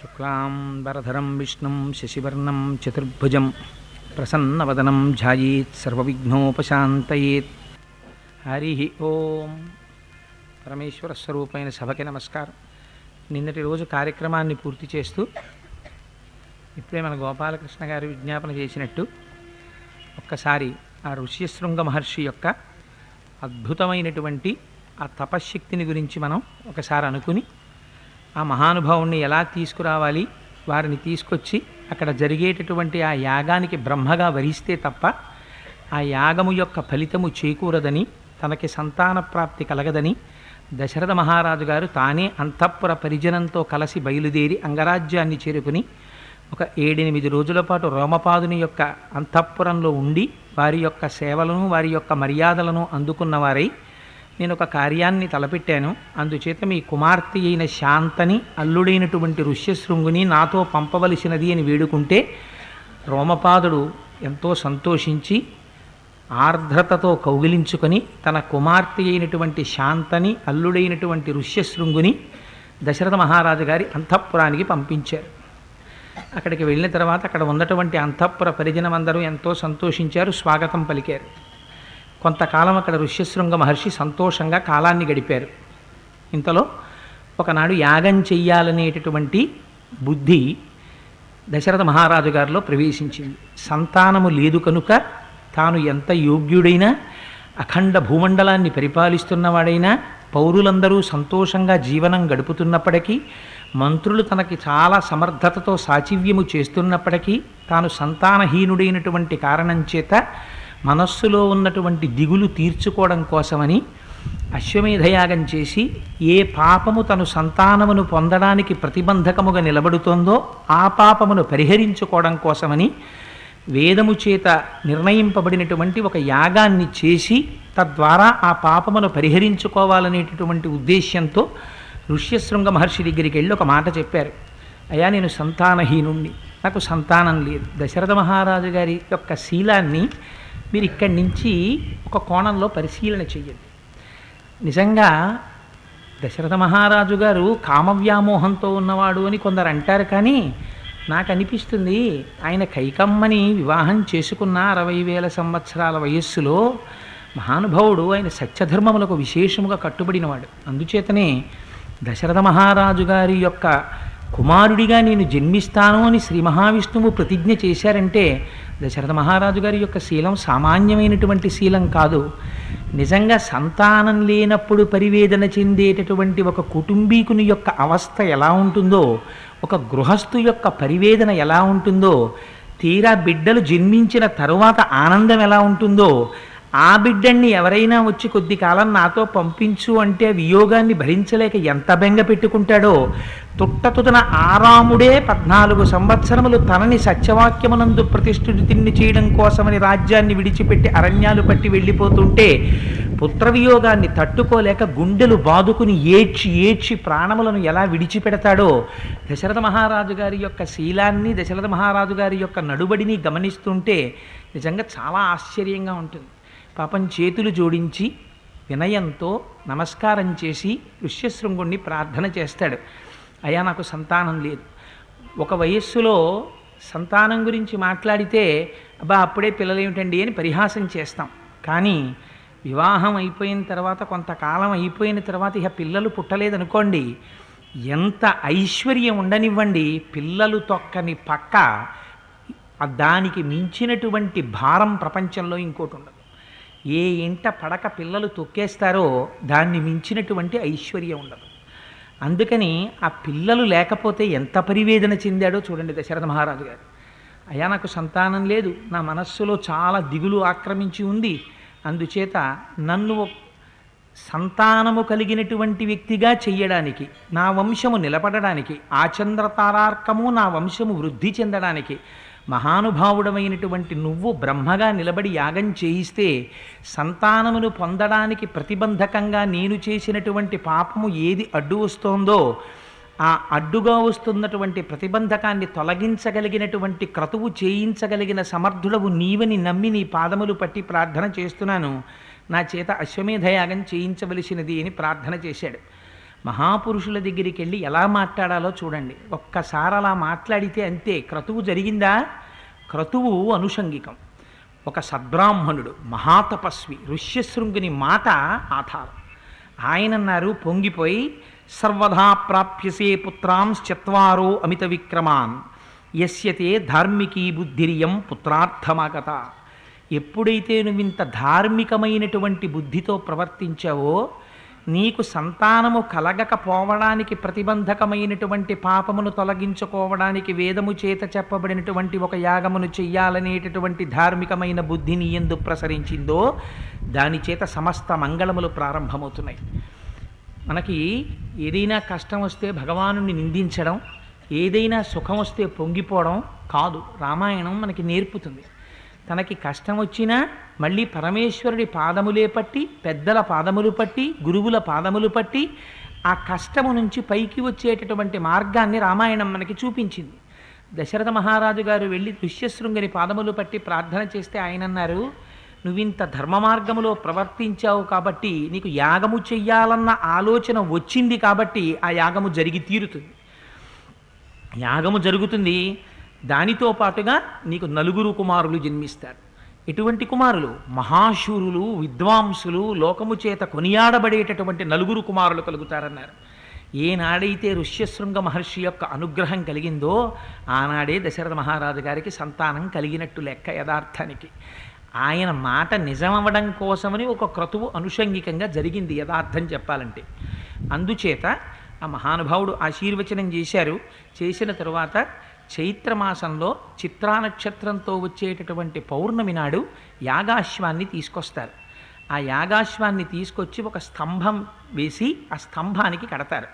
శుక్లాంబరధరం విష్ణుం శశివర్ణం చతుర్భుజం ప్రసన్నవదనం ధ్యాయేత్ సర్వవిఘ్నోపశాంతయేత్. హరి ఓం. పరమేశ్వర స్వరూపమైన సభకి నమస్కారం. నిన్నటి రోజు కార్యక్రమాన్ని పూర్తి చేస్తూ ఇప్పుడే మన గోపాలకృష్ణ గారు విజ్ఞాపన చేసినట్టు ఒక్కసారి ఆ ఋష్యశృంగ మహర్షి యొక్క అద్భుతమైనటువంటి ఆ తపశ్శక్తిని గురించి మనం ఒకసారి అనుకుని ఆ మహానుభావుణ్ణి ఎలా తీసుకురావాలి, వారిని తీసుకొచ్చి అక్కడ జరిగేటటువంటి ఆ యాగానికి బ్రహ్మగా వరిస్తే తప్ప ఆ యాగము యొక్క ఫలితము చేకూరదని, తనకి సంతాన ప్రాప్తి కలగదని దశరథ మహారాజు గారు తానే అంతఃపుర పరిజనంతో కలిసి బయలుదేరి అంగరాజ్యాన్ని చేరుకుని ఒక 7-8 రోజుల పాటు రోమపాదుని యొక్క అంతఃపురంలో ఉండి వారి యొక్క సేవలను, వారి యొక్క మర్యాదలను అందుకున్నవారై నేను ఒక కార్యాన్ని తలపెట్టాను, అందుచేత మీ కుమార్తె అయిన శాంతని అల్లుడైనటువంటి ఋష్యశృంగుని నాతో పంపవలసినది అని వేడుకుంటే రోమపాదుడు ఎంతో సంతోషించి ఆర్ద్రతతో కౌగిలించుకొని తన కుమార్తె అయినటువంటి శాంతని అల్లుడైనటువంటి ఋష్యశృంగుని దశరథ మహారాజు గారి అంతఃపురానికి పంపించారు. అక్కడికి వెళ్ళిన తర్వాత అక్కడ ఉన్నటువంటి అంతఃపుర పరిజనమందరూ ఎంతో సంతోషించారు, స్వాగతం పలికారు. కొంతకాలం అక్కడ ఋష్యశృంగ మహర్షి సంతోషంగా కాలాన్ని గడిపారు. ఇంతలో ఒకనాడు యాగం చెయ్యాలనేటటువంటి బుద్ధి దశరథ మహారాజు గారిలో ప్రవేశించింది. సంతానము లేదు కనుక తాను ఎంత యోగ్యుడైనా, అఖండ భూమండలాన్ని పరిపాలిస్తున్నవాడైనా, పౌరులందరూ సంతోషంగా జీవనం గడుపుతున్నప్పటికీ, మంత్రులు తనకి చాలా సమర్థతతో సాచివ్యము చేస్తున్నప్పటికీ తాను సంతానహీనుడైనటువంటి కారణం చేత మనస్సులో ఉన్నటువంటి దిగులు తీర్చుకోవడం కోసమని అశ్వమేధయాగం చేసి ఏ పాపము తను సంతానమును పొందడానికి ప్రతిబంధకముగా నిలబడుతోందో ఆ పాపమును పరిహరించుకోవడం కోసమని వేదము చేత నిర్ణయింపబడినటువంటి ఒక యాగాన్ని చేసి తద్వారా ఆ పాపమును పరిహరించుకోవాలనేటటువంటి ఉద్దేశ్యంతో ఋష్యశృంగ మహర్షి దగ్గరికి వెళ్ళి ఒక మాట చెప్పారు. అయ్యా, నేను సంతానహీనుణ్ణి, నాకు సంతానం లేదు. దశరథ మహారాజు గారి యొక్క శీలాన్ని మీరు ఇక్కడి నుంచి ఒక కోణంలో పరిశీలన చెయ్యండి. నిజంగా దశరథ మహారాజు గారు కామవ్యామోహంతో ఉన్నవాడు అని కొందరు అంటారు, కానీ నాకు అనిపిస్తుంది ఆయన కైకమ్మని వివాహం చేసుకున్న 60,000 సంవత్సరాల వయస్సులో మహానుభావుడు, ఆయన సత్యధర్మములకు విశేషముగా కట్టుబడినవాడు. అందుచేతనే దశరథ మహారాజు గారి యొక్క కుమారుడిగా నేను జన్మిస్తాను అని శ్రీ మహావిష్ణువు ప్రతిజ్ఞ చేశారంటే దశరథ మహారాజు గారి యొక్క శీలం సామాన్యమైనటువంటి శీలం కాదు. నిజంగా సంతానం లేనప్పుడు పరివేదన చెందేటటువంటి ఒక కుటుంబీకుని యొక్క అవస్థ ఎలా ఉంటుందో, ఒక గృహస్థు యొక్క పరివేదన ఎలా ఉంటుందో, తీరా బిడ్డలు జన్మించిన తరువాత ఆనందం ఎలా ఉంటుందో, ఆ బిడ్డని ఎవరైనా వచ్చి కొద్ది కాలం నాతో పంపించు అంటే వియోగాన్ని భరించలేక ఎంత బెంగ పెట్టుకుంటాడో, తుట్టతుతన ఆరాముడే 14 సంవత్సరములు తనని సత్యవాక్యమునందు ప్రతిష్ఠితుని చేయడం కోసమని రాజ్యాన్ని విడిచిపెట్టి అరణ్యాలు పట్టి వెళ్ళిపోతుంటే పుత్రవియోగాన్ని తట్టుకోలేక గుండెలు బాదుకుని ఏడ్చి ఏడ్చి ప్రాణములను ఎలా విడిచిపెడతాడో, దశరథ మహారాజు గారి యొక్క శీలాన్ని, దశరథ మహారాజు గారి యొక్క నడుబడిని గమనిస్తుంటే నిజంగా చాలా ఆశ్చర్యంగా ఉంటుంది. పాపం చేతులు జోడించి వినయంతో నమస్కారం చేసి ఋష్యశృంగుణ్ణి ప్రార్థన చేస్తాడు. అయ్యా, నాకు సంతానం లేదు. ఒక వయస్సులో సంతానం గురించి మాట్లాడితే అబ్బా అప్పుడే పిల్లలేమిటండి అని పరిహాసం చేస్తాం. కానీ వివాహం అయిపోయిన తర్వాత, కొంతకాలం అయిపోయిన తర్వాత ఇక పిల్లలు పుట్టలేదనుకోండి, ఎంత ఐశ్వర్యం ఉండనివ్వండి, పిల్లలు తొక్కని పక్క దానికి మించినటువంటి భారం ప్రపంచంలో ఇంకోటి ఉండదు. ఏ ఇంట పడక పిల్లలు తొక్కేస్తారో దాన్ని మించినటువంటి ఐశ్వర్యం ఉండదు. అందుకని ఆ పిల్లలు లేకపోతే ఎంత పరివేదన చెందాడో చూడండి దశరథ మహారాజు గారు. అయ్యా, నాకు సంతానం లేదు, నా మనస్సులో చాలా దిగులు ఆక్రమించి ఉంది, అందుచేత నన్ను సంతానము కలిగినటువంటి వ్యక్తిగా చెయ్యడానికి, నా వంశము నిలబడడానికి, ఆచంద్రతారార్కము నా వంశము వృద్ధి చెందడానికి మహానుభావుడమైనటువంటి నువ్వు బ్రహ్మగా నిలబడి యాగం చేయిస్తే సంతానమును పొందడానికి ప్రతిబంధకంగా నేను చేసినటువంటి పాపము ఏది అడ్డు వస్తోందో ఆ అడ్డుగా వస్తున్నటువంటి ప్రతిబంధకాన్ని తొలగించగలిగినటువంటి క్రతువు చేయించగలిగిన సమర్థుడవు నీవని నమ్మి నీ పాదములు పట్టి ప్రార్థన చేస్తున్నాను, నా చేత అశ్వమేధయాగం చేయించవలసినది అని ప్రార్థన చేశాడు. మహాపురుషుల దగ్గరికి వెళ్ళి ఎలా మాట్లాడాలో చూడండి. ఒక్కసారి అలా మాట్లాడితే అంతే, క్రతువు జరిగిందా? క్రతువు అనుషంగికం. ఒక సద్బ్రాహ్మణుడు మహాతపస్వి ఋష్యశృంగుని మాట ఆధారం. ఆయన అన్నారు పొంగిపోయి, సర్వదా ప్రాప్యసే పుత్రాంశ్చత్వారో అమిత విక్రమాన్ యస్యతే ధార్మికీ బుద్ధిరియం పుత్రార్థమాగత. ఎప్పుడైతే నువ్వు ఇంత ధార్మికమైనటువంటి బుద్ధితో ప్రవర్తించావో, నీకు సంతానము కలగకపోవడానికి ప్రతిబంధకమైనటువంటి పాపమును తొలగించుకోవడానికి వేదము చేత చెప్పబడినటువంటి ఒక యాగమును చెయ్యాలనేటటువంటి ధార్మికమైన బుద్ధి నీ యందు ప్రసరించిందో, దాని చేత సమస్త మంగళములు ప్రారంభమవుతున్నాయి. మనకి ఏదైనా కష్టం వస్తే భగవానుని నిందించడం, ఏదైనా సుఖం వస్తే పొంగిపోవడం కాదు. రామాయణం మనకి నేర్పుతుంది. తనకి కష్టం వచ్చినా మళ్ళీ పరమేశ్వరుడి పాదములే పట్టి, పెద్దల పాదములు పట్టి, గురువుల పాదములు పట్టి ఆ కష్టము నుంచి పైకి వచ్చేటటువంటి మార్గాన్ని రామాయణం మనకి చూపించింది. దశరథ మహారాజు గారు వెళ్ళి ఋష్యశృంగుని పాదములు పట్టి ప్రార్థన చేస్తే ఆయన అన్నారు, నువ్వింత ధర్మ మార్గములో ప్రవర్తించావు కాబట్టి, నీకు యాగము చెయ్యాలన్న ఆలోచన వచ్చింది కాబట్టి ఆ యాగము జరిగి తీరుతుంది. యాగము జరుగుతుంది, దానితో పాటుగా నీకు 9 కుమారులు జన్మిస్తారు. ఎటువంటి కుమారులు? మహాశూరులు, విద్వాంసులు, లోకము చేత కొనియాడబడేటటువంటి 9 కుమారులు కలుగుతారన్నారు. ఏనాడైతే ఋష్యశృంగ మహర్షి యొక్క అనుగ్రహం కలిగిందో ఆనాడే దశరథ మహారాజు గారికి సంతానం కలిగినట్టు లెక్క. యథార్థానికి ఆయన మాట నిజమవ్వడం కోసమని ఒక క్రతువు అనుషంగికంగా జరిగింది యథార్థం చెప్పాలంటే. అందుచేత ఆ మహానుభావుడు ఆశీర్వచనం చేశారు. చేసిన తరువాత చైత్రమాసంలో చిత్రా నక్షత్రంతో వచ్చేటటువంటి పౌర్ణమి నాడు యాగాశ్వాన్ని తీసుకొస్తారు. ఆ యాగాశ్వాన్ని తీసుకొచ్చి ఒక స్తంభం వేసి ఆ స్తంభానికి కడతారు.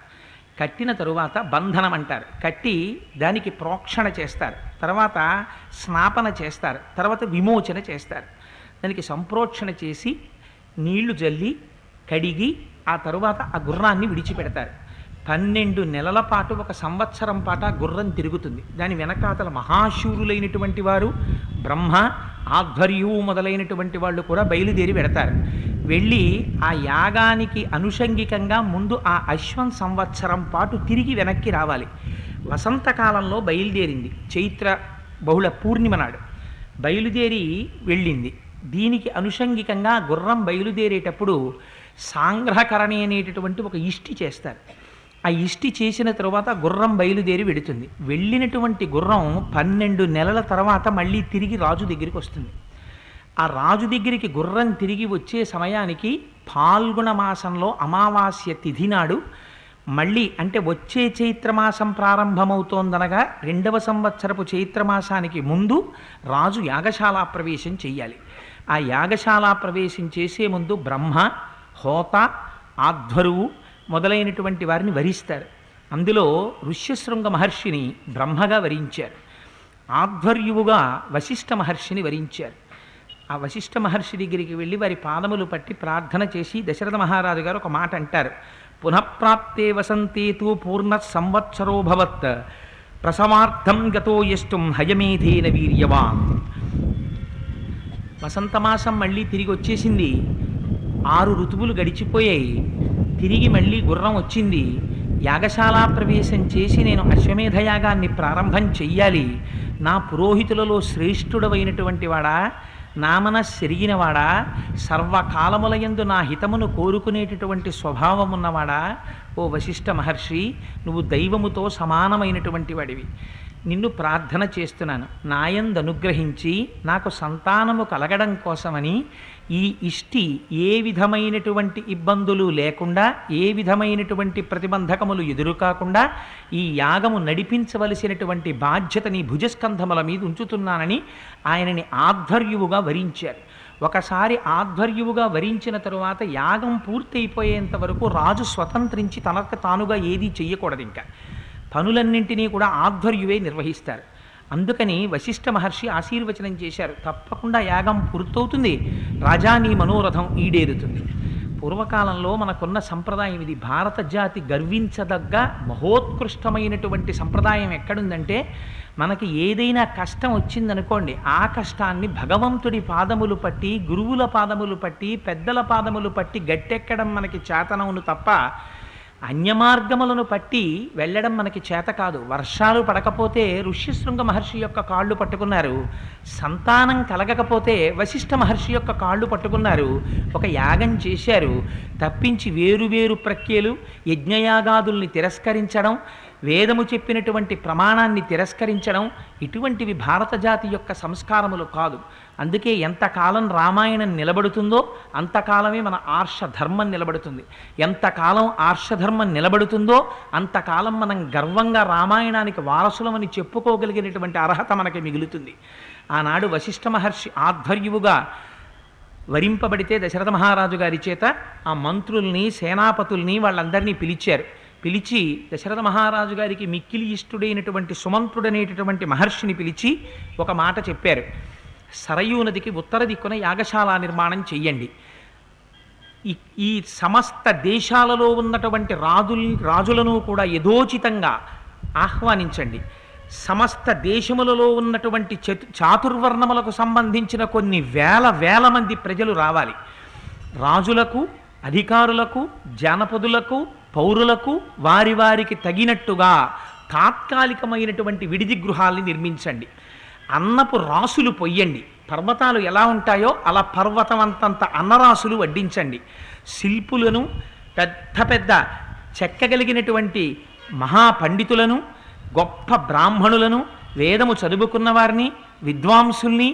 కట్టిన తరువాత బంధనం అంటారు. కట్టి దానికి ప్రోక్షణ చేస్తారు, తర్వాత స్నాపన చేస్తారు, తర్వాత విమోచన చేస్తారు. దానికి సంప్రోక్షణ చేసి నీళ్లు జల్లి కడిగి ఆ తరువాత ఆ గుర్రాన్ని విడిచిపెడతారు. 12 నెలల పాటు, 1 సంవత్సరం పాటు ఆ గుర్రం తిరుగుతుంది. దాని వెనకాతల మహాశూరులైనటువంటి వారు, బ్రహ్మ, ఆధ్వర్యువు మొదలైనటువంటి వాళ్ళు కూడా బయలుదేరి వెడతారు. వెళ్ళి ఆ యాగానికి అనుషంగికంగా ముందు ఆ అశ్వం సంవత్సరం పాటు తిరిగి వెనక్కి రావాలి. వసంతకాలంలో బయలుదేరింది, చైత్ర బహుళ పూర్ణిమ నాడు బయలుదేరి వెళ్ళింది. దీనికి అనుషంగికంగా గుర్రం బయలుదేరేటప్పుడు సాంగ్రహకరణి అనేటటువంటి ఒక ఇష్టి చేస్తారు. ఆ ఇష్టి చేసిన తరువాత గుర్రం బయలుదేరి వెడుతుంది. వెళ్ళినటువంటి గుర్రం 12 నెలల తర్వాత మళ్ళీ తిరిగి రాజు దగ్గరికి వస్తుంది. ఆ రాజు దగ్గరికి గుర్రం తిరిగి వచ్చే సమయానికి ఫాల్గుణ మాసంలో అమావాస్య తిథి నాడు మళ్ళీ, అంటే వచ్చే చైత్రమాసం ప్రారంభమవుతోందనగా 2వ సంవత్సరపు చైత్రమాసానికి ముందు రాజు యాగశాల ప్రవేశం చెయ్యాలి. ఆ యాగశాల ప్రవేశం చేసే ముందు బ్రహ్మ, హోత, ఆధ్వరువు మొదలైనటువంటి వారిని వరిస్తారు. అందులో ఋష్యశృంగ మహర్షిని బ్రహ్మగా వరించారు, ఆధ్వర్యువుగా వశిష్ఠ మహర్షిని వరించారు. ఆ వశిష్ఠ మహర్షి దగ్గరికి వెళ్ళి వారి పాదములు పట్టి ప్రార్థన చేసి దశరథ మహారాజు గారు ఒక మాట అంటారు, పునఃప్రాప్తే వసంతేతు పూర్ణ సంవత్సరోభవత్ ప్రసవార్థం గతో యష్టం హయమేధేన వీర్యవాన్. వసంతమాసం మళ్ళీ తిరిగి వచ్చేసింది, 6 ఋతువులు గడిచిపోయాయి, తిరిగి మళ్ళీ గుర్రం వచ్చింది. యాగశాల ప్రవేశం చేసి నేను అశ్వమేధ యాగాన్ని ప్రారంభం చెయ్యాలి. నా పురోహితులలో శ్రేష్ఠుడవైనటువంటి వాడా, నా మనస్సెరిగినవాడా, సర్వకాలములయందు నా హితమును కోరుకునేటటువంటి స్వభావమున్నవాడా, ఓ వశిష్ఠ మహర్షి, నువ్వు దైవముతో సమానమైనటువంటి వాడివి. నిన్ను ప్రార్థన చేస్తున్నాను, నాయందు అనుగ్రహించి నాకు సంతానము కలగడం కోసమని ఈ ఇష్టి ఏ విధమైనటువంటి ఇబ్బందులు లేకుండా, ఏ విధమైనటువంటి ప్రతిబంధకములు ఎదురు కాకుండా ఈ యాగము నడిపించవలసినటువంటి బాధ్యత నీ భుజస్కంధముల మీద ఉంచుతున్నానని ఆయనని ఆధ్వర్యువుగా వరించారు. ఒకసారి ఆధ్వర్యువుగా వరించిన తరువాత యాగం పూర్తయిపోయేంత వరకు రాజు స్వతంత్రించి తనకు తానుగా ఏదీ చెయ్యకూడదు. ఇంకా పనులన్నింటినీ కూడా ఆధ్వర్యువే నిర్వహిస్తారు. అందుకని వశిష్ఠ మహర్షి ఆశీర్వచనం చేశారు, తప్పకుండా యాగం పూర్తవుతుంది, రాజా నీ మనోరథం ఈడేరుతుంది. పూర్వకాలంలో మనకున్న సంప్రదాయం ఇది. భారత జాతి గర్వించదగ్గ మహోత్కృష్టమైనటువంటి సంప్రదాయం ఎక్కడుందంటే, మనకి ఏదైనా కష్టం వచ్చిందనుకోండి, ఆ కష్టాన్ని భగవంతుడి పాదములు పట్టి, గురువుల పాదములు పట్టి, పెద్దల పాదములు పట్టి గట్టెక్కడం మనకి చేతనవును తప్ప, అన్యమార్గములను పట్టి వెళ్ళడం మనకి చేత కాదు. వర్షాలు పడకపోతే ఋష్యశృంగ మహర్షి యొక్క కాళ్ళు పట్టుకున్నారు, సంతానం కలగకపోతే వశిష్ఠ మహర్షి యొక్క కాళ్ళు పట్టుకున్నారు, ఒక యాగం చేశారు. తప్పించి వేరువేరు ప్రక్రియలు, యజ్ఞయాగాదుల్ని తిరస్కరించడం, వేదము చెప్పినటువంటి ప్రమాణాన్ని తిరస్కరించడం, ఇటువంటివి భారత జాతి యొక్క సంస్కారములు కాదు. అందుకే ఎంతకాలం రామాయణం నిలబడుతుందో అంతకాలమే మన ఆర్షధర్మం నిలబడుతుంది. ఎంతకాలం ఆర్షధర్మం నిలబడుతుందో అంతకాలం మనం గర్వంగా రామాయణానికి వారసులమని చెప్పుకోగలిగినటువంటి అర్హత మనకి మిగులుతుంది. ఆనాడు వశిష్ఠ మహర్షి ఆధ్వర్యువుగా వరింపబడితే దశరథ మహారాజు గారి చేత ఆ మంత్రుల్ని, సేనాపతుల్ని వాళ్ళందరినీ పిలిచారు. పిలిచి దశరథ మహారాజు గారికి మిక్కిలి ఇష్టుడైనటువంటి సుమంత్రుడనేటటువంటి మహర్షిని పిలిచి ఒక మాట చెప్పారు. సరయూ నదికి ఉత్తర దిక్కున యాగశాల నిర్మాణం చెయ్యండి. ఈ సమస్త దేశాలలో ఉన్నటువంటి రాజులను కూడా యథోచితంగా ఆహ్వానించండి. సమస్త దేశములలో ఉన్నటువంటి చాతుర్వర్ణములకు సంబంధించిన కొన్ని వేల మంది ప్రజలు రావాలి. రాజులకు, అధికారులకు, జానపదులకు, పౌరులకు వారి వారికి తగినట్టుగా తాత్కాలికమైనటువంటి విడిది గృహాల్ని నిర్మించండి. అన్నపు రాసులు పొయ్యండి. పర్వతాలు ఎలా ఉంటాయో అలా పర్వతం అంతంత అన్నరాసులు వడ్డించండి. శిల్పులను, పెద్ద పెద్ద చెక్కగలిగినటువంటి మహాపండితులను, గొప్ప బ్రాహ్మణులను, వేదము చదువుకున్న వారిని, విద్వాంసుల్ని,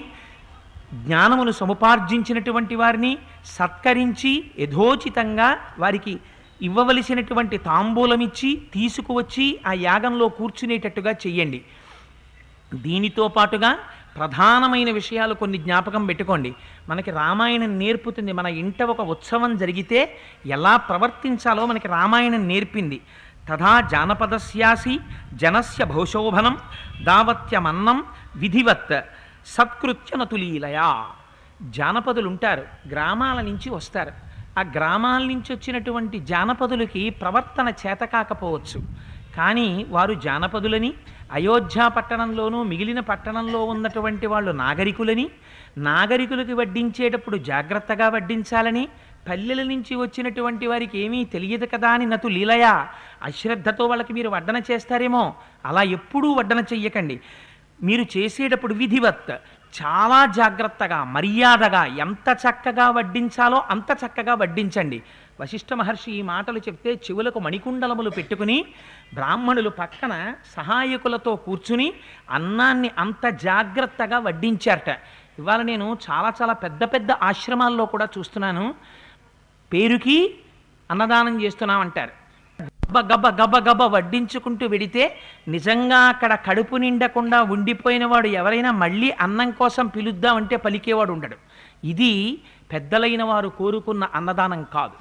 జ్ఞానమును సముపార్జించినటువంటి వారిని సత్కరించి యథోచితంగా వారికి ఇవ్వవలసినటువంటి తాంబూలమిచ్చి తీసుకువచ్చి ఆ యాగంలో కూర్చునేటట్టుగా చెయ్యండి. దీనితో పాటుగా ప్రధానమైన విషయాలు కొన్ని జ్ఞాపకం పెట్టుకోండి. మనకి రామాయణం నేర్పుతుంది. మన ఇంట ఒక ఉత్సవం జరిగితే ఎలా ప్రవర్తించాలో మనకి రామాయణం నేర్పింది. తథా జానపదస్యాసి జనస్య భౌశోభనం దావత్యమన్నం విధివత్ సత్కృత్య నతులీలయా. జానపదులు ఉంటారు, గ్రామాల నుంచి వస్తారు. ఆ గ్రామాల నుంచి వచ్చినటువంటి జానపదులకి ప్రవర్తన చేత కాకపోవచ్చు, కానీ వారు జానపదులని, అయోధ్య పట్టణంలోనూ మిగిలిన పట్టణంలో ఉన్నటువంటి వాళ్ళు నాగరికులని, నాగరికులకి వడ్డించేటప్పుడు జాగ్రత్తగా వడ్డించాలని, పల్లెల నుంచి వచ్చినటువంటి వారికి ఏమీ తెలియదు కదా అని నతు లీలయా, అశ్రద్ధతో వాళ్ళకి మీరు వడ్డన చేస్తారేమో, అలా ఎప్పుడూ వడ్డన చెయ్యకండి. మీరు చేసేటప్పుడు విధివత్, చాలా జాగ్రత్తగా, మర్యాదగా, ఎంత చక్కగా వడ్డించాలో అంత చక్కగా వడ్డించండి. వశిష్ఠ మహర్షి ఈ మాటలు చెప్తే చెవులకు మణికుండలములు పెట్టుకుని బ్రాహ్మణులు పక్కన సహాయకులతో కూర్చుని అన్నాన్ని అంత జాగ్రత్తగా వడ్డించారట. ఇవాళ నేను చాలా పెద్ద పెద్ద ఆశ్రమాల్లో కూడా చూస్తున్నాను, పేరుకి అన్నదానం చేస్తున్నామంటారు. గబ వడ్డించుకుంటూ వెడితే నిజంగా అక్కడ కడుపు నిండకుండా ఉండిపోయిన వాడు ఎవరైనా మళ్ళీ అన్నం కోసం పిలుద్దామంటే పలికేవాడు ఉండడు. ఇది పెద్దలైన వారు కోరుకున్న అన్నదానం కాదు.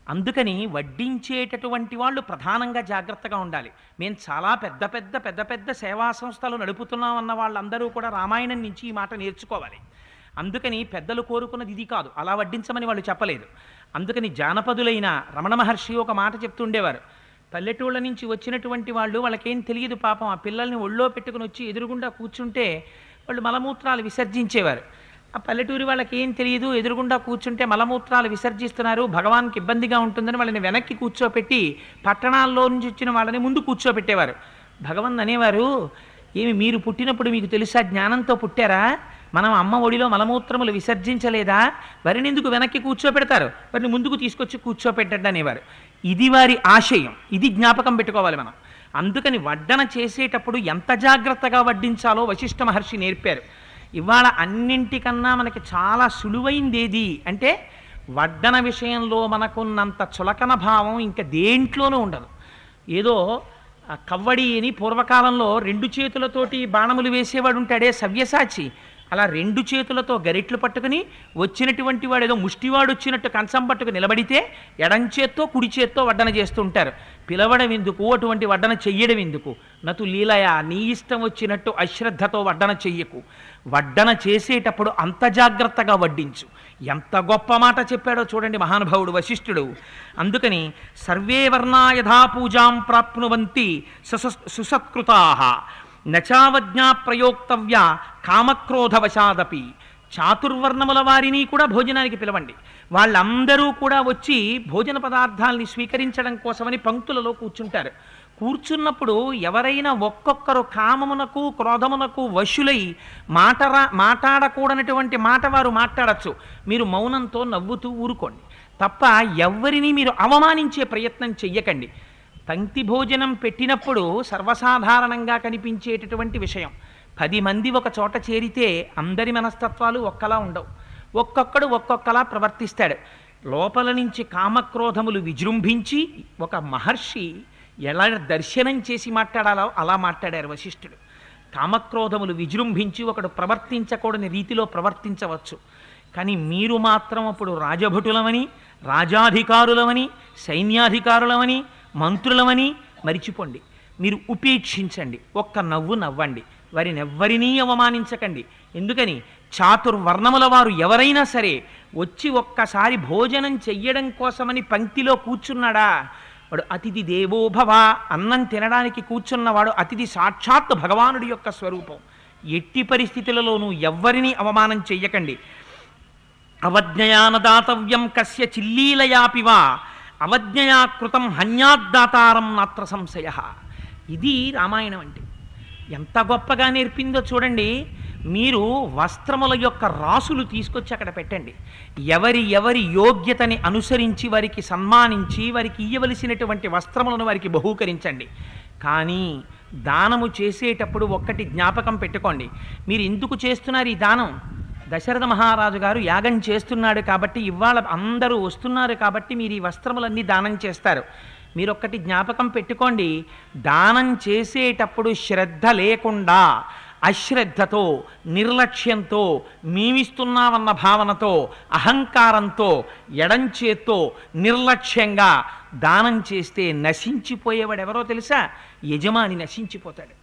అందుకని వడ్డించేటటువంటి వాళ్ళు ప్రధానంగా జాగ్రత్తగా ఉండాలి. మేము చాలా పెద్ద పెద్ద సేవా సంస్థలు నడుపుతున్నాం అన్న వాళ్ళందరూ కూడా రామాయణం నుంచి ఈ మాట నేర్చుకోవాలి. అందుకని పెద్దలు కోరుకున్నది ఇది కాదు, అలా వడ్డించమని వాళ్ళు చెప్పలేదు. అందుకని జానపదులైన రమణ మహర్షి ఒక మాట చెప్తుండేవారు. పల్లెటూళ్ళ నుంచి వచ్చినటువంటి వాళ్ళు, వాళ్ళకేం తెలియదు పాపం, ఆ పిల్లల్ని ఒళ్ళో పెట్టుకుని వచ్చి ఎదురుగుండా కూర్చుంటే వాళ్ళు మలమూత్రాలు విసర్జించేవారు. ఆ పల్లెటూరి వాళ్ళకి ఏం తెలియదు, ఎదురుగుండా కూర్చుంటే మలమూత్రాలు విసర్జిస్తున్నారు, భగవాన్కి ఇబ్బందిగా ఉంటుందని వాళ్ళని వెనక్కి కూర్చోపెట్టి పట్టణాల్లో నుంచి వచ్చిన వాళ్ళని ముందు కూర్చోపెట్టేవారు. భగవాన్ అనేవారు, ఏమి మీరు పుట్టినప్పుడు మీకు తెలుసా, జ్ఞానంతో పుట్టారా? మనం అమ్మ ఒడిలో మలమూత్రములు విసర్జించలేదా? వారిని ఎందుకు వెనక్కి కూర్చోపెడతారు, వారిని ముందుకు తీసుకొచ్చి కూర్చోపెట్టండి అనేవారు. ఇది వారి ఆశయం, ఇది జ్ఞాపకం పెట్టుకోవాలి మనం. అందుకని వడ్డన చేసేటప్పుడు ఎంత జాగ్రత్తగా వడ్డించాలో వశిష్ఠ మహర్షి నేర్పారు. ఇవాళ అన్నింటికన్నా మనకి చాలా సులువైంది ఏది అంటే వడ్డన విషయంలో మనకున్నంత చులకన భావం ఇంకా దేంట్లోనూ ఉండదు. ఏదో కవ్వడి అని పూర్వకాలంలో 2 చేతులతోటి బాణములు వేసేవాడు ఉంటాడే సవ్యసాచి, అలా 2 చేతులతో గరిట్లు పట్టుకుని వచ్చినటువంటి వాడు ఏదో ముష్టివాడు వచ్చినట్టు కంచం పట్టుకు నిలబడితే ఎడంచేత్తో కుడి చేత్తో వడ్డన చేస్తూ ఉంటారు. పిలవడం ఎందుకు, అటువంటి వడ్డన చెయ్యడం ఎందుకు? నతు లీలయా, నీ ఇష్టం వచ్చినట్టు అశ్రద్ధతో వడ్డన చెయ్యకు. వడ్డన చేసేటప్పుడు అంత జాగ్రత్తగా వడ్డించు. ఎంత గొప్ప మాట చెప్పాడో చూడండి మహానుభావుడు వశిష్ఠుడు. అందుకని సర్వే వర్ణా యథా పూజాం ప్రాప్నువంతి సుసత్కృతాః నచావజ్ఞా ప్రయోక్తవ్య కామక్రోధవశాదపి. చాతుర్వర్ణముల వారిని కూడా భోజనానికి పిలవండి. వాళ్ళందరూ కూడా వచ్చి భోజన పదార్థాలని స్వీకరించడం కోసమని పంక్తులలో కూర్చుంటారు. కూర్చున్నప్పుడు ఎవరైనా ఒక్కొక్కరు కామమునకు క్రోధమునకు వశులై మాట్లాడకూడనటువంటి మాట వారు మాట్లాడచ్చు. మీరు మౌనంతో నవ్వుతూ ఊరుకోండి తప్ప ఎవ్వరినీ మీరు అవమానించే ప్రయత్నం చెయ్యకండి. పంక్తి భోజనం పెట్టినప్పుడు సర్వసాధారణంగా కనిపించేటటువంటి విషయం, 10 మంది ఒక చోట చేరితే అందరి మనస్తత్వాలు ఒక్కలా ఉండవు. ఒక్కొక్కడు ఒక్కొక్కలా ప్రవర్తిస్తాడు. లోపల నుంచి కామక్రోధములు విజృంభించి ఒక మహర్షి ఎలా దర్శనం చేసి మాట్లాడాలో అలా మాట్లాడారు వశిష్ఠుడు. కామక్రోధములు విజృంభించి ఒకడు ప్రవర్తించకూడని రీతిలో ప్రవర్తించవచ్చు. కానీ మీరు మాత్రం అప్పుడు రాజభటులమని, రాజాధికారులమని, సైన్యాధికారులమని, మంత్రులమని మరిచిపోండి. మీరు ఉపేక్షించండి, ఒక్క నవ్వు నవ్వండి, వారిని ఎవ్వరినీ అవమానించకండి. ఎందుకని చాతుర్వర్ణముల వారు ఎవరైనా సరే వచ్చి ఒక్కసారి భోజనం చెయ్యడం కోసమని పంక్తిలో కూర్చున్నాడా వాడు అతిథి దేవోభవ. అన్నం తినడానికి కూర్చున్నవాడు అతిథి సాక్షాత్ భగవానుడి యొక్క స్వరూపం. ఎట్టి పరిస్థితులలోనూ ఎవ్వరినీ అవమానం చెయ్యకండి. అవజ్ఞయానదాతవ్యం కస్య చిల్లీలయాపివా అవజ్ఞయా కృతం హన్యాద్దాతారం నాత్ర సంశయ. ఇది రామాయణం అంటే. ఎంత గొప్పగా నేర్పిందో చూడండి. మీరు వస్త్రముల యొక్క రాసులు తీసుకొచ్చి అక్కడ పెట్టండి. ఎవరి యోగ్యతని అనుసరించి వారికి సన్మానించి వారికి ఇయ్యవలసినటువంటి వస్త్రములను వారికి బహూకరించండి. కానీ దానము చేసేటప్పుడు ఒక్కటి జ్ఞాపకం పెట్టుకోండి. మీరు ఎందుకు చేస్తున్నారు ఈ దానం? దశరథ మహారాజు గారు యాగం చేస్తున్నాడు కాబట్టి, ఇవాళ అందరూ వస్తున్నారు కాబట్టి మీరు ఈ వస్త్రములన్నీ దానం చేస్తారు. మీరొక్కటి జ్ఞాపకం పెట్టుకోండి, దానం చేసేటప్పుడు శ్రద్ధ లేకుండా అశ్రద్ధతో, నిర్లక్ష్యంతో, మేమిస్తున్నామన్న భావనతో, అహంకారంతో, ఎడంచేత్తో నిర్లక్ష్యంగా దానం చేస్తే నశించిపోయేవాడెవరో తెలుసా? యజమాని నశించిపోతాడు.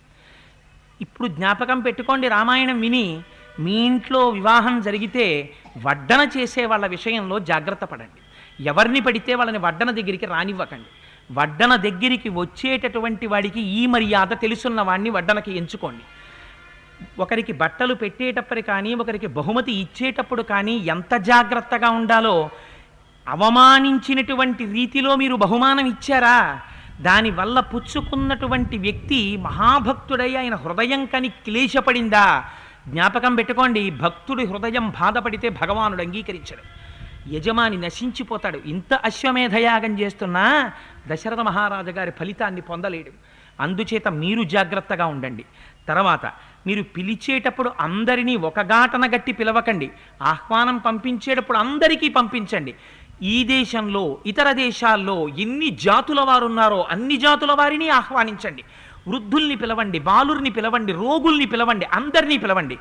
ఇప్పుడు జ్ఞాపకం పెట్టుకోండి, రామాయణం విని మీ ఇంట్లో వివాహం జరిగితే వడ్డన చేసే వాళ్ళ విషయంలో జాగ్రత్త పడండి. ఎవరిని పడితే వాళ్ళని వడ్డన దగ్గరికి రానివ్వకండి. వడ్డన దగ్గరికి వచ్చేటటువంటి వాడికి ఈ మర్యాద తెలుసున్న వాడిని వడ్డనకి ఎంచుకోండి. ఒకరికి బట్టలు పెట్టేటప్పుడు కానీ, ఒకరికి బహుమతి ఇచ్చేటప్పుడు కానీ ఎంత జాగ్రత్తగా ఉండాలో. అవమానించినటువంటి రీతిలో మీరు బహుమానం ఇచ్చారా, దానివల్ల పుచ్చుకున్నటువంటి వ్యక్తి మహాభక్తుడై ఆయన హృదయం కని క్లేశపడిందా, జ్ఞాపకం పెట్టుకోండి. భక్తుడి హృదయం బాధపడితే భగవానుడు అంగీకరించడు, యజమాని నశించిపోతాడు. ఇంత అశ్వమేధయాగం చేస్తున్నా దశరథ మహారాజు గారి ఫలితాన్ని పొందలేడు. అందుచేత మీరు జాగ్రత్తగా ఉండండి. తర్వాత మీరు పిలిచేటప్పుడు అందరినీ ఒక గాటన గట్టి పిలవకండి. ఆహ్వానం పంపించేటప్పుడు అందరికీ పంపించండి. ఈ దేశంలో ఇతర దేశాల్లో ఎన్ని జాతుల వారు ఉన్నారో అన్ని జాతుల వారిని ఆహ్వానించండి. వృద్ధుల్ని పిలవండి, బాలుర్ని పిలవండి, రోగుల్ని పిలవండి, అందరినీ పిలవండి.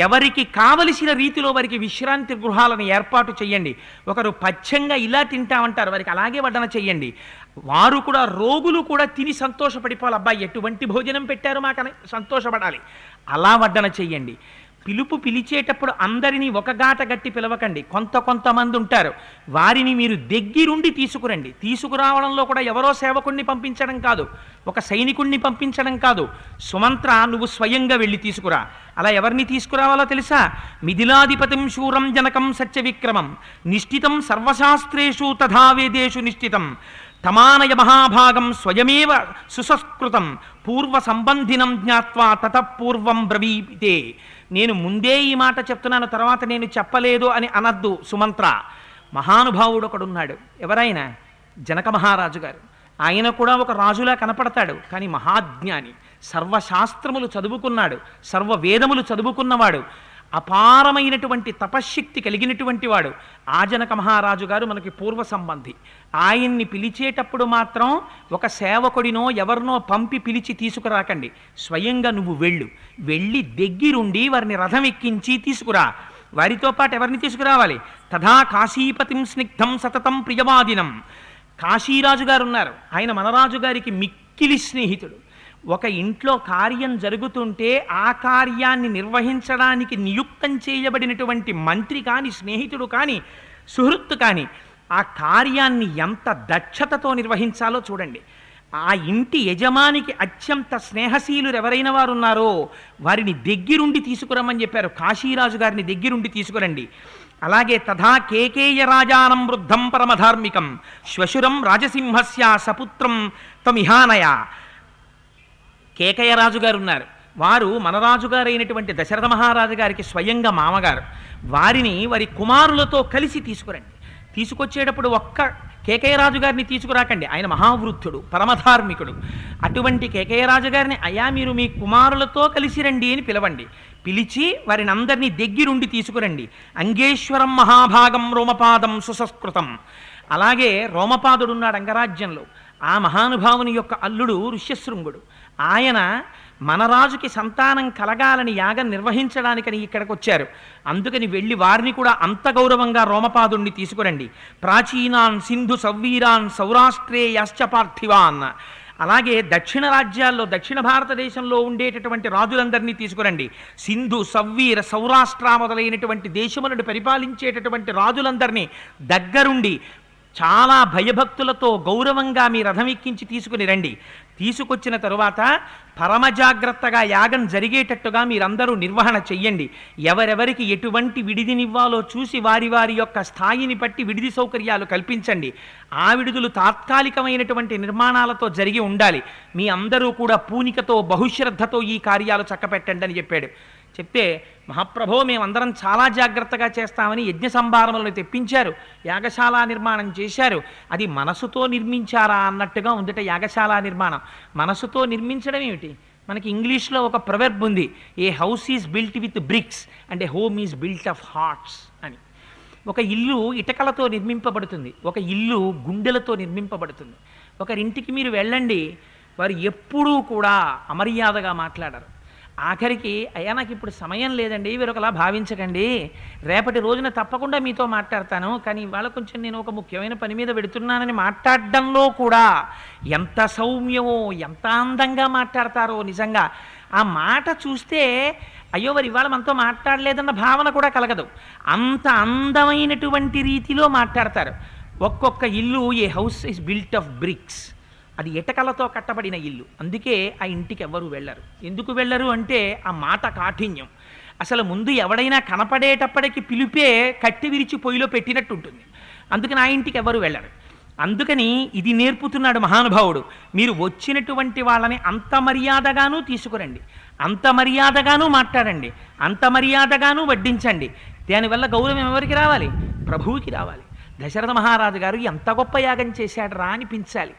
ఎవరికి కావలసిన రీతిలో వారికి విశ్రాంతి గృహాలను ఏర్పాటు చేయండి. ఒకరు పచ్చంగా ఇలా తింటామంటారు, వారికి అలాగే వడ్డన చెయ్యండి. వారు కూడా, రోగులు కూడా తిని సంతోషపడిపోవాలి. అబ్బాయి ఎటువంటి భోజనం పెట్టారు మాకని సంతోషపడాలి. అలా వడ్డన చెయ్యండి. పిలిచేటప్పుడు అందరినీ ఒక గాట గట్టి పిలవకండి. కొంతమంది ఉంటారు, వారిని మీరు దగ్గరుండి తీసుకురండి. తీసుకురావడంలో కూడా ఎవరో సేవకుణ్ణి పంపించడం కాదు, ఒక సైనికుణ్ణి పంపించడం కాదు. సుమంత్ర, నువ్వు స్వయంగా వెళ్ళి తీసుకురా. అలా ఎవరిని తీసుకురావాలో తెలుసా? మిథిలాధిపతిం శూరం జనకం సత్యవిక్రమం నిష్ఠితం సర్వశాస్త్రేషు తథా వేదేషు నిష్ఠితం తమానయ మహాభాగం స్వయమేవ సుసంస్కృతం పూర్వ సంబంధినం జ్ఞాత్వా తతఃపూర్వం బ్రవీతే. నేను ముందే ఈ మాట చెప్తున్నాను, తర్వాత నేను చెప్పలేదు అని అనద్దు సుమంత్ర. మహానుభావుడు ఒకడున్నాడు. ఎవరైనా? జనక మహారాజు గారు. ఆయన కూడా ఒక రాజులా కనపడతాడు, కానీ మహాజ్ఞాని. సర్వశాస్త్రములు చదువుకున్నాడు, సర్వవేదములు చదువుకున్నవాడు, అపారమైనటువంటి తపశ్శక్తి కలిగినటువంటి వాడు. ఆ జనక మహారాజు గారు మనకి పూర్వ సంబంధి. ఆయన్ని పిలిచేటప్పుడు మాత్రం ఒక సేవకుడినో ఎవరినో పంపి పిలిచి తీసుకురాకండి. స్వయంగా నువ్వు వెళ్ళి దగ్గరుండి వారిని రథం ఎక్కించి తీసుకురా. వారితో పాటు ఎవరిని తీసుకురావాలి? తథా కాశీపతిం స్నిగ్ధం సతతం ప్రియవాదినం. కాశీరాజు గారు ఉన్నారు, ఆయన మనరాజు గారికి మిక్కిలి స్నేహితుడు. ఒక ఇంట్లో కార్యం జరుగుతుంటే ఆ కార్యాన్ని నిర్వహించడానికి నియుక్తం చేయబడినటువంటి మంత్రి కానీ, స్నేహితుడు కానీ, సుహృత్తు కానీ ఆ కార్యాన్ని ఎంత దక్షతతో నిర్వహించాలో చూడండి. ఆ ఇంటి యజమానికి అత్యంత స్నేహశీలురు ఎవరైన వారు ఉన్నారో వారిని దగ్గరుండి తీసుకురమ్మని చెప్పారు. కాశీరాజు గారిని దగ్గరుండి తీసుకురండి. అలాగే తథా కేకేయ రాజానం వృద్ధం పరమధార్మికం శ్వశురం రాజసింహస్య సపుత్రం తమిహానయ. కేకయ్య రాజు గారు ఉన్నారు. వారు మన రాజుగారైనటువంటి దశరథ మహారాజు గారికి స్వయంగా మామగారు. వారిని వారి కుమారులతో కలిసి తీసుకురండి. తీసుకొచ్చేటప్పుడు ఒక్క కేకయ్య రాజు గారిని తీసుకురాకండి, ఆయన మహావృద్ధుడు, పరమధార్మికుడు. అటువంటి కేకయ్య రాజు గారిని అయ్యా మీరు మీ కుమారులతో కలిసి రండి అని పిలవండి. పిలిచి వారిని అందరినీ దగ్గరుండి తీసుకురండి. అంగేశ్వరం మహాభాగం రోమపాదం సుసంస్కృతం. అలాగే రోమపాదుడున్నాడు అంగరాజ్యంలో. ఆ మహానుభావుని యొక్క అల్లుడు ఋష్యశృంగుడు. ఆయన మన రాజుకి సంతానం కలగాలని యాగం నిర్వహించడానికని ఇక్కడికి వచ్చారు. అందుకని వెళ్ళి వారిని కూడా అంత గౌరవంగా రోమపాదుణ్ణి తీసుకురండి. ప్రాచీనాన్ సింధు సవ్వీరాన్ సౌరాష్ట్రే యాశ్చ పార్థివాన్. అలాగే దక్షిణ రాజ్యాల్లో దక్షిణ భారతదేశంలో ఉండేటటువంటి రాజులందరినీ తీసుకురండి. సింధు సవ్వీర సౌరాష్ట్ర మొదలైనటువంటి దేశములను పరిపాలించేటటువంటి రాజులందరినీ దగ్గరుండి చాలా భయభక్తులతో గౌరవంగా మీ రథం ఎక్కించి తీసుకుని రండి. తీసుకొచ్చిన తరువాత పరమ జాగ్రత్తగా యాగం జరిగేటట్టుగా మీరందరూ నిర్వహణ చెయ్యండి. ఎవరెవరికి ఎటువంటి విడిదినివ్వాలో చూసి వారి వారి యొక్క స్థాయిని బట్టి విడిది సౌకర్యాలు కల్పించండి. ఆ విడుదలు తాత్కాలికమైనటువంటి నిర్మాణాలతో జరిగి ఉండాలి. మీ అందరూ కూడా పూనికతో బహుశ్రద్ధతో ఈ కార్యాలు చక్కపెట్టండి అని చెప్పాడు. చెప్తే మహాప్రభో మేమందరం చాలా జాగ్రత్తగా చేస్తామని యజ్ఞ సంభారములను తెప్పించారు, యాగశాల నిర్మాణం చేశారు. అది మనసుతో నిర్మించారా అన్నట్టుగా ఉందట యాగశాల నిర్మాణం. మనసుతో నిర్మించడం ఏమిటి? మనకి ఇంగ్లీష్లో ఒక ప్రొవెర్బ్ ఉంది, a house is built with bricks and a home is built of hearts అని. ఒక ఇల్లు ఇటకలతో నిర్మింపబడుతుంది, ఒక ఇల్లు గుండెలతో నిర్మింపబడుతుంది. ఒకరింటికి మీరు వెళ్ళండి, వారు ఎప్పుడూ కూడా అమర్యాదగా మాట్లాడరు. ఆఖరికి అయ్యా నాకు ఇప్పుడు సమయం లేదండి, వేరొకలా భావించకండి, రేపటి రోజున తప్పకుండా మీతో మాట్లాడతాను, కానీ ఇవాళ కొంచెం నేను ఒక ముఖ్యమైన పని మీద పెడుతున్నానని మాట్లాడడంలో కూడా ఎంత సౌమ్యమో ఎంత అందంగా మాట్లాడతారో. నిజంగా ఆ మాట చూస్తే అయ్యో మరి ఇవాళ మనతో మాట్లాడలేదన్న భావన కూడా కలగదు. అంత అందమైనటువంటి రీతిలో మాట్లాడతారు. ఒక్కొక్క ఇల్లు a house is built of bricks, అది ఇటకలతో కట్టబడిన ఇల్లు. అందుకే ఆ ఇంటికి ఎవరు వెళ్ళరు. ఎందుకు వెళ్ళరు అంటే ఆ మాట కాఠిన్యం. అసలు ముందు ఎవడైనా కనపడేటప్పటికి పిలిపే కట్టి విరిచి పొయ్యిలో పెట్టినట్టు ఉంటుంది. అందుకని ఆ ఇంటికి ఎవరు వెళ్ళరు. అందుకని ఇది నేర్పుతున్నాడు మహానుభావుడు. మీరు వచ్చినటువంటి వాళ్ళని అంత మర్యాదగానూ తీసుకురండి, అంత మర్యాదగానూ మాట్లాడండి, అంత మర్యాదగానూ వడ్డించండి. దానివల్ల గౌరవం ఎవరికి రావాలి? ప్రభువుకి రావాలి. దశరథ మహారాజు గారు ఎంత గొప్ప యాగం చేశాడు రా అనిపించాలి.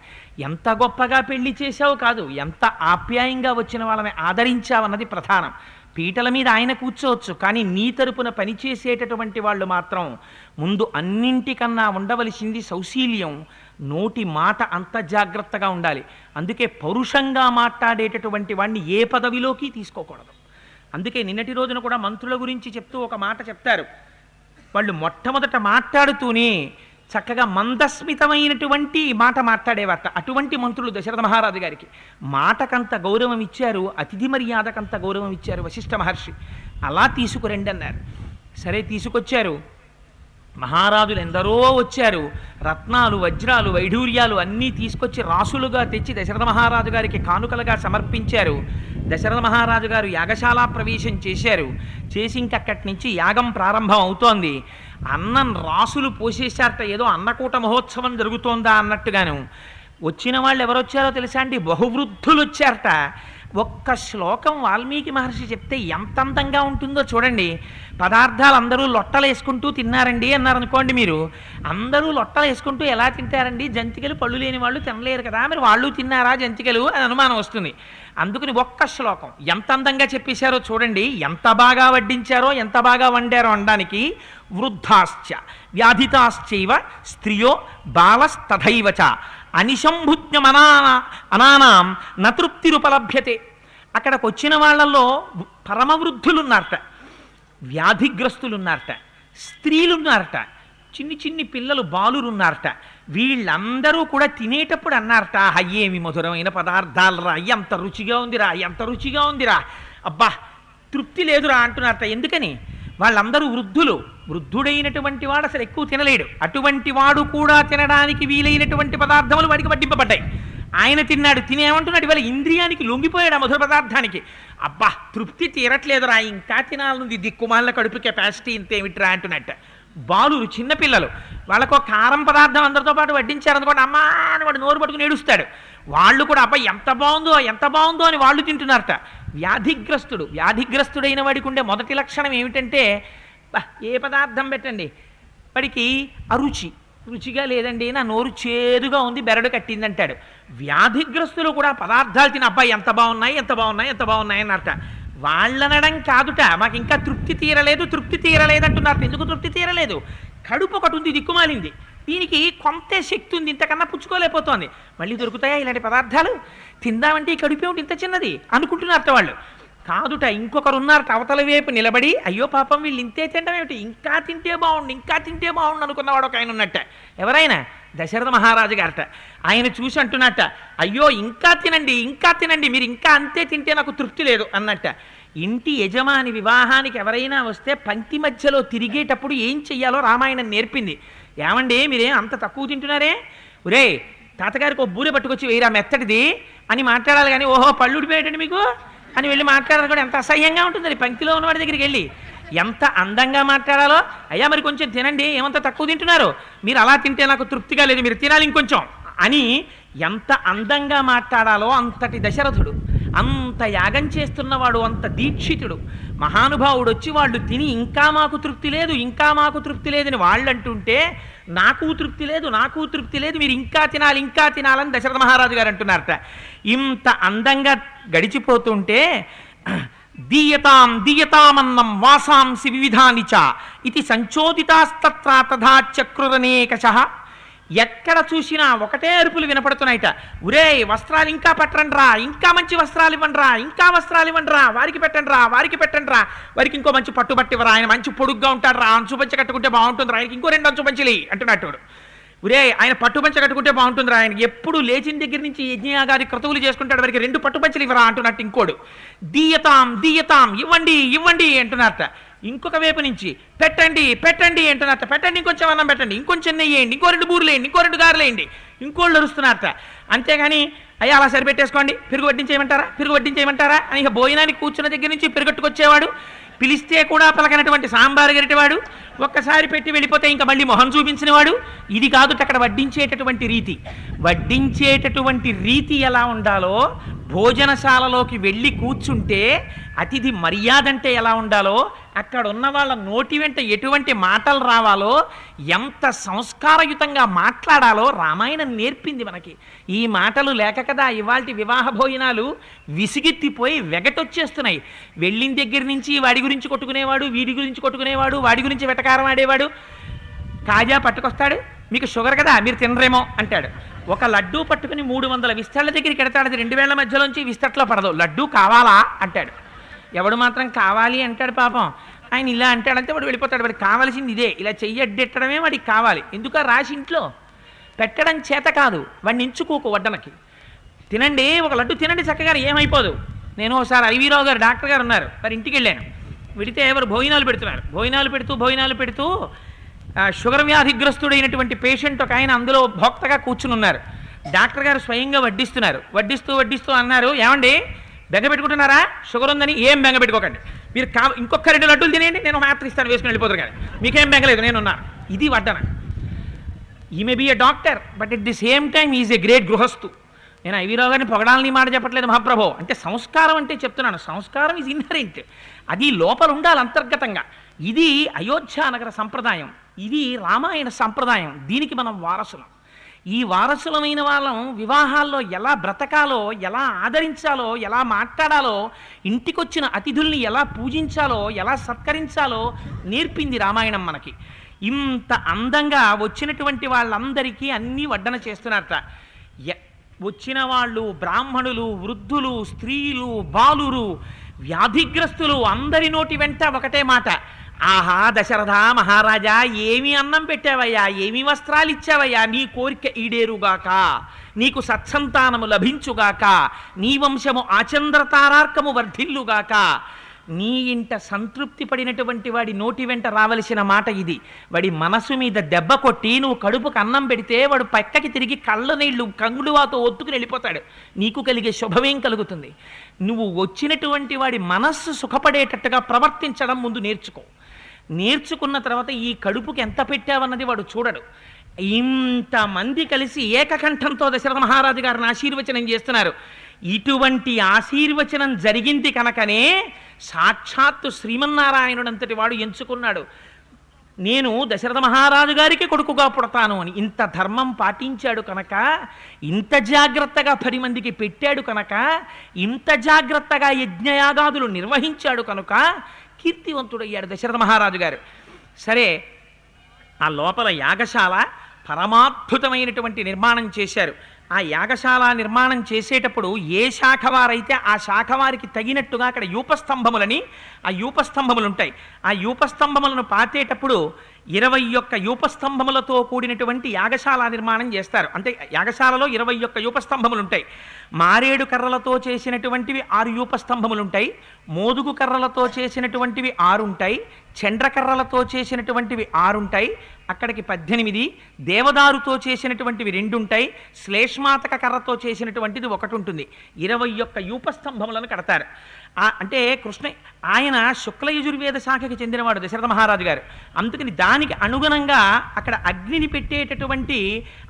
ఎంత గొప్పగా పెళ్లి చేశావు కాదు, ఎంత ఆప్యాయంగా వచ్చిన వాళ్ళని ఆదరించావన్నది ప్రధానం. పీటల మీద ఆయన కూర్చోవచ్చు, కానీ నీ తరపున పనిచేసేటటువంటి వాళ్ళు మాత్రం ముందు అన్నింటికన్నా ఉండవలసింది సౌశీల్యం. నోటి మాట అంత జాగ్రత్తగా ఉండాలి. అందుకే పౌరుషంగా మాట్లాడేటటువంటి వాడిని ఏ పదవిలోకి తీసుకోకూడదు. అందుకే నిన్నటి రోజున కూడా మంత్రుల గురించి చెప్తూ ఒక మాట చెప్తారు. వాళ్ళు మొట్టమొదట మాట్లాడుతూనే చక్కగా మందస్మితమైనటువంటి మాట మాట్లాడేవారట. అటువంటి మంత్రులు దశరథ మహారాజు గారికి మాటకంత గౌరవం ఇచ్చారు, అతిథి మర్యాదకంత గౌరవం ఇచ్చారు వశిష్ఠ మహర్షి. అలా తీసుకురండి అన్నారు. సరే తీసుకొచ్చారు. మహారాజులు ఎందరో వచ్చారు. రత్నాలు వజ్రాలు వైఢూర్యాలు అన్నీ తీసుకొచ్చి రాసులుగా తెచ్చి దశరథ మహారాజు గారికి కానుకలుగా సమర్పించారు. దశరథ మహారాజు గారు యాగశాల ప్రవేశం చేశారు. చేసి ఇంకక్కడి నుంచి యాగం ప్రారంభం అవుతోంది. అన్నం రాసులు పోసేశారట. ఏదో అన్నకూట మహోత్సవం జరుగుతోందా అన్నట్టుగాను. వచ్చిన వాళ్ళు ఎవరొచ్చారో తెలుసా అండి? బహువృద్ధులు వచ్చారట. ఒక్క శ్లోకం వాల్మీకి మహర్షి చెప్తే ఎంత అందంగా ఉంటుందో చూడండి. పదార్థాలు అందరూ లొట్టలు వేసుకుంటూ తిన్నారండి అన్నారనుకోండి. మీరు అందరూ లొట్టలు వేసుకుంటూ ఎలా తింటారండి? జంతికలు పళ్ళు లేని వాళ్ళు తినలేరు కదా, మరి వాళ్ళు తిన్నారా జంతికలు అని అనుమానం వస్తుంది. అందుకని ఒక్క శ్లోకం ఎంత అందంగా చెప్పేశారో చూడండి. ఎంత బాగా వడ్డించారో, ఎంత బాగా వండారో అనడానికి. వృద్ధాశ్చ వ్యాధితాశ్చైవ స్త్రియో బాలస్తథైవచ అనిశంభుజ్ఞమనానాం నతృప్తిరుపలభ్యతే. అక్కడికి వచ్చిన వాళ్ళల్లో పరమవృద్ధులున్నారట, వ్యాధిగ్రస్తులున్నారట, స్త్రీలున్నారట, చిన్ని చిన్ని పిల్లలు బాలురున్నారట. వీళ్ళందరూ కూడా తినేటప్పుడు అన్నారట, అయ్యేమి మధురమైన పదార్థాలు రా, ఎంత రుచిగా ఉందిరా, ఎంత రుచిగా ఉందిరా, అబ్బా తృప్తి లేదురా అంటున్నారట. ఎందుకని? వాళ్ళందరూ వృద్ధులు. వృద్ధుడైనటువంటి వాడు అసలు ఎక్కువ తినలేడు. అటువంటి వాడు కూడా తినడానికి వీలైనటువంటి పదార్థములు వాడికి వడ్డింపబడ్డాయి. ఆయన తిన్నాడు, తినేమంటున్నాడు, ఇవాళ ఇంద్రియానికి లొంగిపోయాడు ఆ మధుర పదార్థానికి. అబ్బా తృప్తి తీరట్లేదురా, ఇంకా తినాలనుంది, దిక్కుమాల కడుపు కెపాసిటీ ఇంతేమిట్రా అంటున్నట్ట. బాలురు చిన్నపిల్లలు, వాళ్ళకు కారం పదార్థం అందరితో పాటు వడ్డించారనుకోండి, అమ్మా అని వాడు నోరు పట్టుకుని ఏడుస్తాడు. వాళ్ళు కూడా అబ్బా ఎంత బాగుందో ఎంత బాగుందో అని వాళ్ళు తింటున్నారట. వ్యాధిగ్రస్తుడైన వాడికి ఉండే మొదటి లక్షణం ఏమిటంటే, ఏ పదార్థం పెట్టండి వాడికి అరుచి, రుచిగా లేదండి, నా నోరు చేదుగా ఉంది, బెరడు కట్టింది అంటాడు. వ్యాధిగ్రస్తులు కూడా పదార్థాలు తిని అబ్బాయి ఎంత బాగున్నాయి ఎంత బాగున్నాయి ఎంత బాగున్నాయి అన్నట. వాళ్ళనడం కాదుట, మాకు ఇంకా తృప్తి తీరలేదు అంటున్నారు. ఎందుకు తృప్తి తీరలేదు? కడుపు ఒకటి ఉంది, దిక్కుమాలింది, దీనికి కొంతే శక్తి ఉంది, ఇంతకన్నా పుచ్చుకోలేకపోతోంది. మళ్ళీ దొరుకుతాయా ఇలాంటి పదార్థాలు? తిందామంటే ఈ కడుపు ఏమిటి ఇంత చిన్నది అనుకుంటున్నారట వాళ్ళు. కాదుట, ఇంకొకరు ఉన్నారట అవతల వైపు నిలబడి, అయ్యో పాపం వీళ్ళు ఇంతే తినడం ఏమిటి, ఇంకా తింటే బాగుండు అనుకున్నవాడు ఒక ఆయన ఉన్నట్ట. ఎవరైనా? దశరథ మహారాజు గారట. ఆయన చూసి అంటున్నట్ట, అయ్యో ఇంకా తినండి, మీరు ఇంకా అంతే తింటే నాకు తృప్తి లేదు అన్నట్ట. ఇంటి యజమాని వివాహానికి ఎవరైనా వస్తే పంక్తి మధ్యలో తిరిగేటప్పుడు ఏం చెయ్యాలో రామాయణం నేర్పింది. ఏమండి మీరేం అంత తక్కువ తింటున్నారే, ఒరే తాతగారికి ఒక బూరె పట్టుకొచ్చి వేయరా మెత్తటిది అని మాట్లాడాలి, కానీ ఓహో పళ్ళు ఉడిపోయేటండి మీకు అని వెళ్ళి మాట్లాడాలి కూడా ఎంత అసహ్యంగా ఉంటుంది. అది పంక్తిలో ఉన్నవాడి దగ్గరికి వెళ్ళి ఎంత అందంగా మాట్లాడాలో, అయ్యా మరి కొంచెం తినండి, ఏమంత తక్కువ తింటున్నారు, మీరు అలా తింటే నాకు తృప్తిగా లేదు, మీరు తినాలి ఇంకొంచెం అని ఎంత అందంగా మాట్లాడాలో అంతటి దశరథుడు, అంత యాగం చేస్తున్నవాడు, అంత దీక్షితుడు మహానుభావుడు వచ్చి వాళ్ళు తిని ఇంకా మాకు తృప్తి లేదని వాళ్ళు అంటుంటే, నాకు తృప్తి లేదు, మీరు ఇంకా తినాలని దశరథ మహారాజు గారు అంటున్నారట. ఇంత అందంగా గడిచిపోతుంటే దీయతామన్నం వాసాంసి వివిధాని చ ఇది సంచోదితాస్తత్ర తథా చక్రురనేకశః. ఎక్కడ చూసినా ఒకటే అరుపులు వినపడుతున్నాయిట. ఒరే వస్త్రాలు ఇంకా పట్టండ్రా, ఇంకా మంచి వస్త్రాలు ఇవ్వండిరా, వారికి పెట్టండ్రా, వారికి ఇంకో మంచి పట్టుబట్టివరా, ఆయన మంచి పొడుగ్గా ఉంటాడు రా, అంచు పంచ కట్టుకుంటే బాగుంటుందిరా, ఆయనకి ఇంకో 2 అంచు పంచలి అంటున్నట్టు. ఒరే ఆయన పట్టుపంచ కట్టుకుంటే బాగుంటుందిరా, ఆయన ఎప్పుడు లేచిన దగ్గర నుంచి యజ్ఞయాగాది క్రతువులు చేసుకుంటాడు, వారికి 2 పట్టుపంచలు ఇవ్వరా అంటున్నట్టు. ఇంకోడు దీయతాం ఇవ్వండి అంటున్నారట. ఇంకొక వైపు నుంచి పెట్టండి అంటున్నారట. పెట్టండి, ఇంకొంచెం అన్నం పెట్టండి, ఇంకొంచెం నెయ్యి వేయండి, ఇంకో 2 బూరెలు వేయండి, ఇంకో 2 గారెలు వేయండి, ఇంకోళ్ళు అరుస్తున్నారట. అంతేగాని అయ్యా అలా సరిపెట్టేసుకోండి, పెరుగు వడ్డించేయమంటారా అని ఇక భోజనానికి కూర్చున్న దగ్గర నుంచి పెరుగట్టుకొచ్చేవాడు, పిలిస్తే కూడా పలకనటువంటి సాంబారు గరిటేవాడు, ఒక్కసారి పెట్టి వెళ్ళిపోతే ఇంకా మళ్ళీ మొహం చూపించినవాడు. ఇది కాదు అక్కడ వడ్డించేటటువంటి రీతి ఎలా ఉండాలో, భోజనశాలలోకి వెళ్ళి కూర్చుంటే అతిథి మర్యాద అంటే ఎలా ఉండాలో, అక్కడ ఉన్న వాళ్ళ నోటి వెంట ఎటువంటి మాటలు రావాలో, ఎంత సంస్కారయుతంగా మాట్లాడాలో రామాయణం నేర్పింది మనకి. ఈ మాటలు లేక కదా ఇవాల్టి వివాహ భోజనాలు విసిగెత్తిపోయి వెగటొచ్చేస్తున్నాయి. వెళ్ళిన దగ్గర నుంచి వాడి గురించి కొట్టుకునేవాడు, వీడి గురించి కొట్టుకునేవాడు, వాడి గురించి వెటకారం ఆడేవాడు. కాజా పట్టుకొస్తాడు, మీకు షుగర్ కదా మీరు తినరేమో అంటాడు. ఒక లడ్డూ పట్టుకుని 300 విస్తళ్ళ దగ్గరికి ఎడతాడు, అది 2 వేళ్ల మధ్యలోంచి విస్తట్లో పడదు. లడ్డూ కావాలా అంటాడు. ఎవడు మాత్రం కావాలి అంటాడు పాపం. ఆయన ఇలా అంటాడంటే వాడు వెళ్ళిపోతాడు. వాడికి కావాల్సింది ఇదే, ఇలా చెయ్యడ్డెట్టడమే వాడికి కావాలి. ఎందుకు రాసి ఇంట్లో పెట్టడం చేత కాదు, వాడిని ఎంచుకోకు వడ్డనకి. తినండి, ఒక లడ్డు తినండి చక్కగా, ఏమైపోదు. నేను ఒకసారి ఐవీరావు గారు డాక్టర్ గారు ఉన్నారు, వారి ఇంటికి వెళ్ళాను. వెళితే ఎవరు భోజనాలు పెడుతున్నారు. భోజనాలు పెడుతూ షుగర్ వ్యాధిగ్రస్తుడైనటువంటి పేషెంట్ ఒక ఆయన అందులో భోక్తగా కూర్చుని ఉన్నారు. డాక్టర్ గారు స్వయంగా వడ్డిస్తూ అన్నారు, ఏమండి బెంగ పెట్టుకుంటున్నారా, షుగర్ ఉందని? ఏం బెంగ పెట్టుకోకండి, మీరు ఇంకొక 2 లడ్డూలు తినేయండి, నేను మాత్రం ఇస్తాను, వేసుకుని వెళ్ళిపోతారు, కానీ మీకేం బెంగలేదు, నేనున్నాను. ఇది వడ్డన. He may be a doctor, but at the same time is a great గృహస్థు. నేను ఐవీరావు గారిని పొగడాలని మాట చెప్పట్లేదు మహాప్రభో, అంటే సంస్కారం అంటే చెప్తున్నాను. సంస్కారం ఈజ్ ఇన్హరెంట్, అది లోపల ఉండాలి అంతర్గతంగా. ఇది అయోధ్యానగర సంప్రదాయం, ఇది రామాయణ సంప్రదాయం, దీనికి మనం వారసులం. ఈ వారసులమైన వాళ్ళం వివాహాల్లో ఎలా బ్రతకాలో, ఎలా ఆదరించాలో, ఎలా మాట్లాడాలో, ఇంటికొచ్చిన అతిథుల్ని ఎలా పూజించాలో, ఎలా సత్కరించాలో నేర్పింది రామాయణం మనకి. ఇంత అందంగా వచ్చినటువంటి వాళ్ళందరికీ అన్నీ వడ్డన చేస్తున్నారట. వచ్చిన వాళ్ళు బ్రాహ్మణులు, వృద్ధులు, స్త్రీలు, బాలురు, వ్యాధిగ్రస్తులు అందరి నోటి వెంట ఒకటే మాట, ఆహా దశరథ మహారాజా, ఏమి అన్నం పెట్టావయ్యా, ఏమి వస్త్రాలు ఇచ్చావయ్యా, నీ కోరిక ఈడేరుగాక, నీకు సత్సంతానము లభించుగాక, నీ వంశము ఆచంద్రతారార్కము వర్ధిల్లుగాక, నీ ఇంట సంతృప్తి పడినటువంటి వాడి నోటి వెంట రావలసిన మాట ఇది. వాడి మనసు మీద దెబ్బ కొట్టి నువ్వు కడుపుకు అన్నం పెడితే వాడు పక్కకి తిరిగి కళ్ళ నీళ్లు కంగుడువాతో ఒత్తుకుని వెళ్ళిపోతాడు. నీకు కలిగే శుభమేం కలుగుతుంది? నువ్వు వచ్చినటువంటి వాడి మనస్సు సుఖపడేటట్టుగా ప్రవర్తించడం ముందు నేర్చుకో. నేర్చుకున్న తర్వాత ఈ కడుపుకి ఎంత పెట్టావన్నది వాడు చూడడు. ఇంతమంది కలిసి ఏకకంఠంతో దశరథ మహారాజు గారిని ఆశీర్వచనం చేస్తున్నారు. ఇటువంటి ఆశీర్వచనం జరిగింది కనుకనే సాక్షాత్తు శ్రీమన్నారాయణుడంతటి వాడు ఎంచుకున్నాడు, నేను దశరథ మహారాజు గారికి కొడుకుగా పుడతాను అని. ఇంత ధర్మం పాటించాడు కనుక, ఇంత జాగ్రత్తగా 10 మందికి పెట్టాడు కనుక, ఇంత జాగ్రత్తగా యజ్ఞయాగాదులు నిర్వహించాడు కనుక కీర్తివంతుడయ్యాడు దశరథ మహారాజు గారు. సరే, ఆ లోపల యాగశాల పరమాద్భుతమైనటువంటి నిర్మాణం చేశారు. ఆ యాగశాల నిర్మాణం చేసేటప్పుడు ఏ శాఖ వారైతే ఆ శాఖ వారికి తగినట్టుగా అక్కడ యూపస్తంభములని, ఆ యూపస్తంభములు ఉంటాయి. ఆ యూపస్తంభములను పాతేటప్పుడు 21 యూపస్తంభములతో కూడినటువంటి యాగశాల నిర్మాణం చేస్తారు. అంటే యాగశాలలో 21 యూపస్తంభములు ఉంటాయి. మారేడు కర్రలతో చేసినటువంటివి 6 యూపస్తంభములు ఉంటాయి. మోదుగు కర్రలతో చేసినటువంటివి 6 ఉంటాయి. చండ్రకర్రలతో చేసినటువంటివి 6 ఉంటాయి. అక్కడికి 18. దేవదారుతో చేసినటువంటివి 2 ఉంటాయి. శ్లేష్మాతక కర్రతో చేసినటువంటిది 1 ఉంటుంది. 21 యూపస్తంభములను కడతారు. అంటే ఆయన శుక్ల యజుర్వేద శాఖకి చెందినవాడు దశరథ మహారాజు గారు. అందుకని దానికి అనుగుణంగా అక్కడ అగ్నిని పెట్టేటటువంటి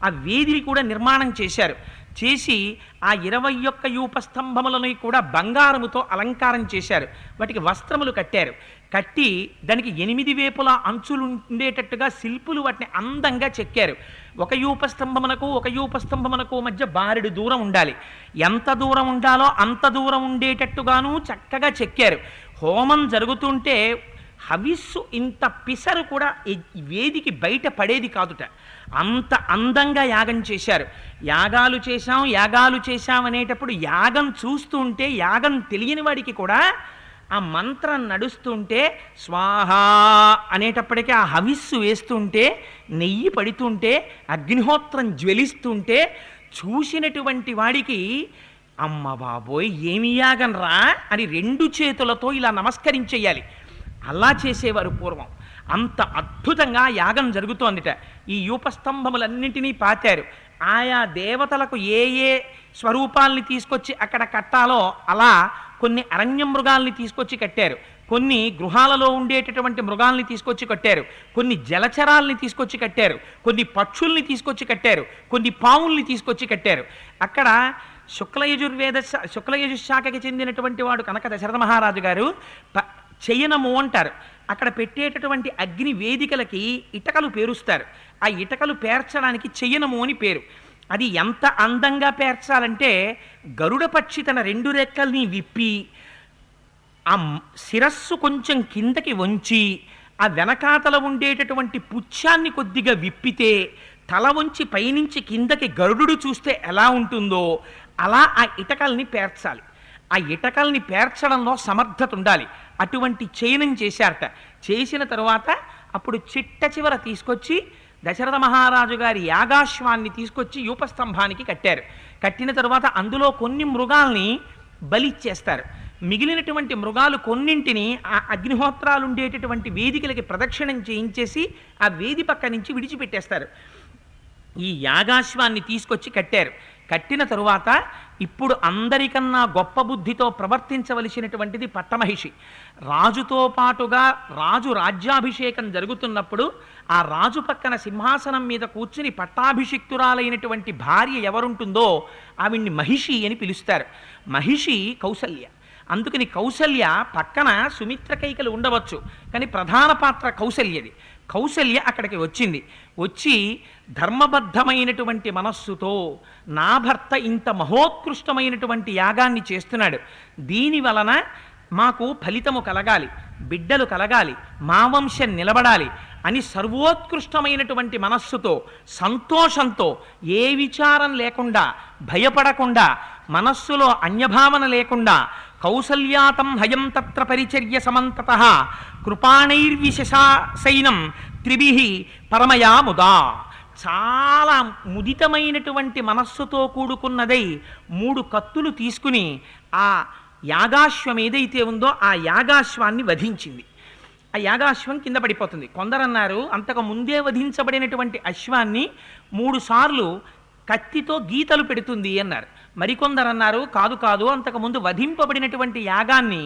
ఆ వేదిని కూడా నిర్మాణం చేశారు. చేసి ఆ 21 యూపస్తంభములను కూడా బంగారముతో అలంకారం చేశారు. వాటికి వస్త్రములు కట్టారు. కట్టి దానికి 8 వేపుల అంచులు ఉండేటట్టుగా శిల్పులు వాటిని అందంగా చెక్కారు. ఒక యూపస్తంభమునకు మధ్య బారెడు దూరం ఉండాలి. ఎంత దూరం ఉండాలో అంత దూరం ఉండేటట్టుగాను చక్కగా చెక్కారు. హోమం జరుగుతుంటే హవిస్సు ఇంత పిసరు కూడా వేదికి బయట పడేది కాదుట. అంత అందంగా యాగం చేశారు. యాగాలు చేశాం అనేటప్పుడు యాగం చూస్తుంటే, యాగం తెలియని వాడికి కూడా ఆ మంత్రం నడుస్తుంటే స్వాహ అనేటప్పటికీ ఆ హవిస్సు వేస్తుంటే, నెయ్యి పడుతుంటే, అగ్నిహోత్రం జ్వలిస్తుంటే చూసినటువంటి వాడికి అమ్మ బాబోయ్ ఏమి యాగం రా అని 2 చేతులతో ఇలా నమస్కరించేయాలి. అలా చేసేవారు పూర్వం. అంత అద్భుతంగా యాగం జరుగుతోందిట. ఈ యూపస్తంభములన్నింటినీ పాతారు. ఆయా దేవతలకు ఏ ఏ స్వరూపాల్ని తీసుకొచ్చి అక్కడ కట్టాలో అలా కొన్ని అరణ్య మృగాల్ని తీసుకొచ్చి కట్టారు. కొన్ని గృహాలలో ఉండేటటువంటి మృగాల్ని తీసుకొచ్చి కట్టారు. కొన్ని జలచరాల్ని తీసుకొచ్చి కట్టారు. కొన్ని పక్షుల్ని తీసుకొచ్చి కట్టారు. కొన్ని పావుల్ని తీసుకొచ్చి కట్టారు. అక్కడ శుక్లయజుశాఖకి చెందినటువంటి వాడు కనుక దశరథ మహారాజు గారు చెయ్యనము అంటారు. అక్కడ పెట్టేటటువంటి అగ్ని వేదికలకి ఇటకలు పేరుస్తారు. ఆ ఇటకలు పేర్చడానికి చెయ్యనము అని పేరు. అది ఎంత అందంగా పేర్చాలంటే గరుడ పక్షి తన 2 రెక్కల్ని విప్పి ఆ శిరస్సు కొంచెం కిందకి వంచి ఆ వెనకాతల ఉండేటటువంటి పుచ్ఛాన్ని కొద్దిగా విప్పితే తల వంచి పైనుంచి కిందకి గరుడు చూస్తే ఎలా ఉంటుందో అలా ఆ ఇటకల్ని పేర్చాలి. ఆ ఇటకల్ని పేర్చడంలో సమర్థత ఉండాలి. అటువంటి చయనం చేశారట. చేసిన తరువాత అప్పుడు చిట్ట చివర తీసుకొచ్చి దశరథ మహారాజు గారి యాగాశ్వాన్ని తీసుకొచ్చి యూపస్తంభానికి కట్టారు. కట్టిన తరువాత అందులో కొన్ని మృగాల్ని బలిచ్చేస్తారు. మిగిలినటువంటి మృగాలు కొన్నింటిని ఆ అగ్నిహోత్రాలు ఉండేటటువంటి వేదికలకి ప్రదక్షిణం చేయించేసి ఆ వేది పక్క నుంచి విడిచిపెట్టేస్తారు. ఈ యాగాశ్వాన్ని తీసుకొచ్చి కట్టారు. కట్టిన తరువాత ఇప్పుడు అందరికన్నా గొప్ప బుద్ధితో ప్రవర్తించవలసినటువంటిది పట్టమహిషి. రాజుతో పాటుగా రాజు రాజ్యాభిషేకం జరుగుతున్నప్పుడు ఆ రాజు పక్కన సింహాసనం మీద కూర్చుని పట్టాభిషిక్తురాలైనటువంటి భార్య ఎవరుంటుందో ఆవిడ్ని మహిషి అని పిలుస్తారు. మహిషి కౌసల్య. అందుకని కౌసల్య పక్కన సుమిత్ర కైకలు ఉండవచ్చు, కానీ ప్రధాన పాత్ర కౌసల్యది. కౌసల్య అక్కడికి వచ్చింది. వచ్చి ధర్మబద్ధమైనటువంటి మనస్సుతో నా భర్త ఇంత మహోత్కృష్టమైనటువంటి యాగాన్ని చేస్తున్నాడు, దీని వలన మాకు ఫలితము కలగాలి, బిడ్డలు కలగాలి, మా వంశం నిలబడాలి అని సర్వోత్కృష్టమైనటువంటి మనస్సుతో సంతోషంతో ఏ విచారం లేకుండా భయపడకుండా మనస్సులో అన్యభావన లేకుండా కౌసల్యాతం హయం తత్ర పరిచర్య సమంతతః కృపాణైర్విశేషైనం త్రిభిః పరమయా ముదా. చాలా ముదితమైనటువంటి మనస్సుతో కూడుకున్నదై 3 కత్తులు తీసుకుని ఆ యాగాశ్వం ఏదైతే ఉందో ఆ యాగాశ్వాన్ని వధించింది. ఆ యాగాశ్వం కింద పడిపోతుంది. కొందరన్నారు అంతకు ముందే వధించబడినటువంటి అశ్వాన్ని 3 సార్లు కత్తితో గీతలు పెడుతుంది అన్నారు. మరికొందరన్నారు కాదు కాదు, అంతకుముందు వధింపబడినటువంటి యాగాన్ని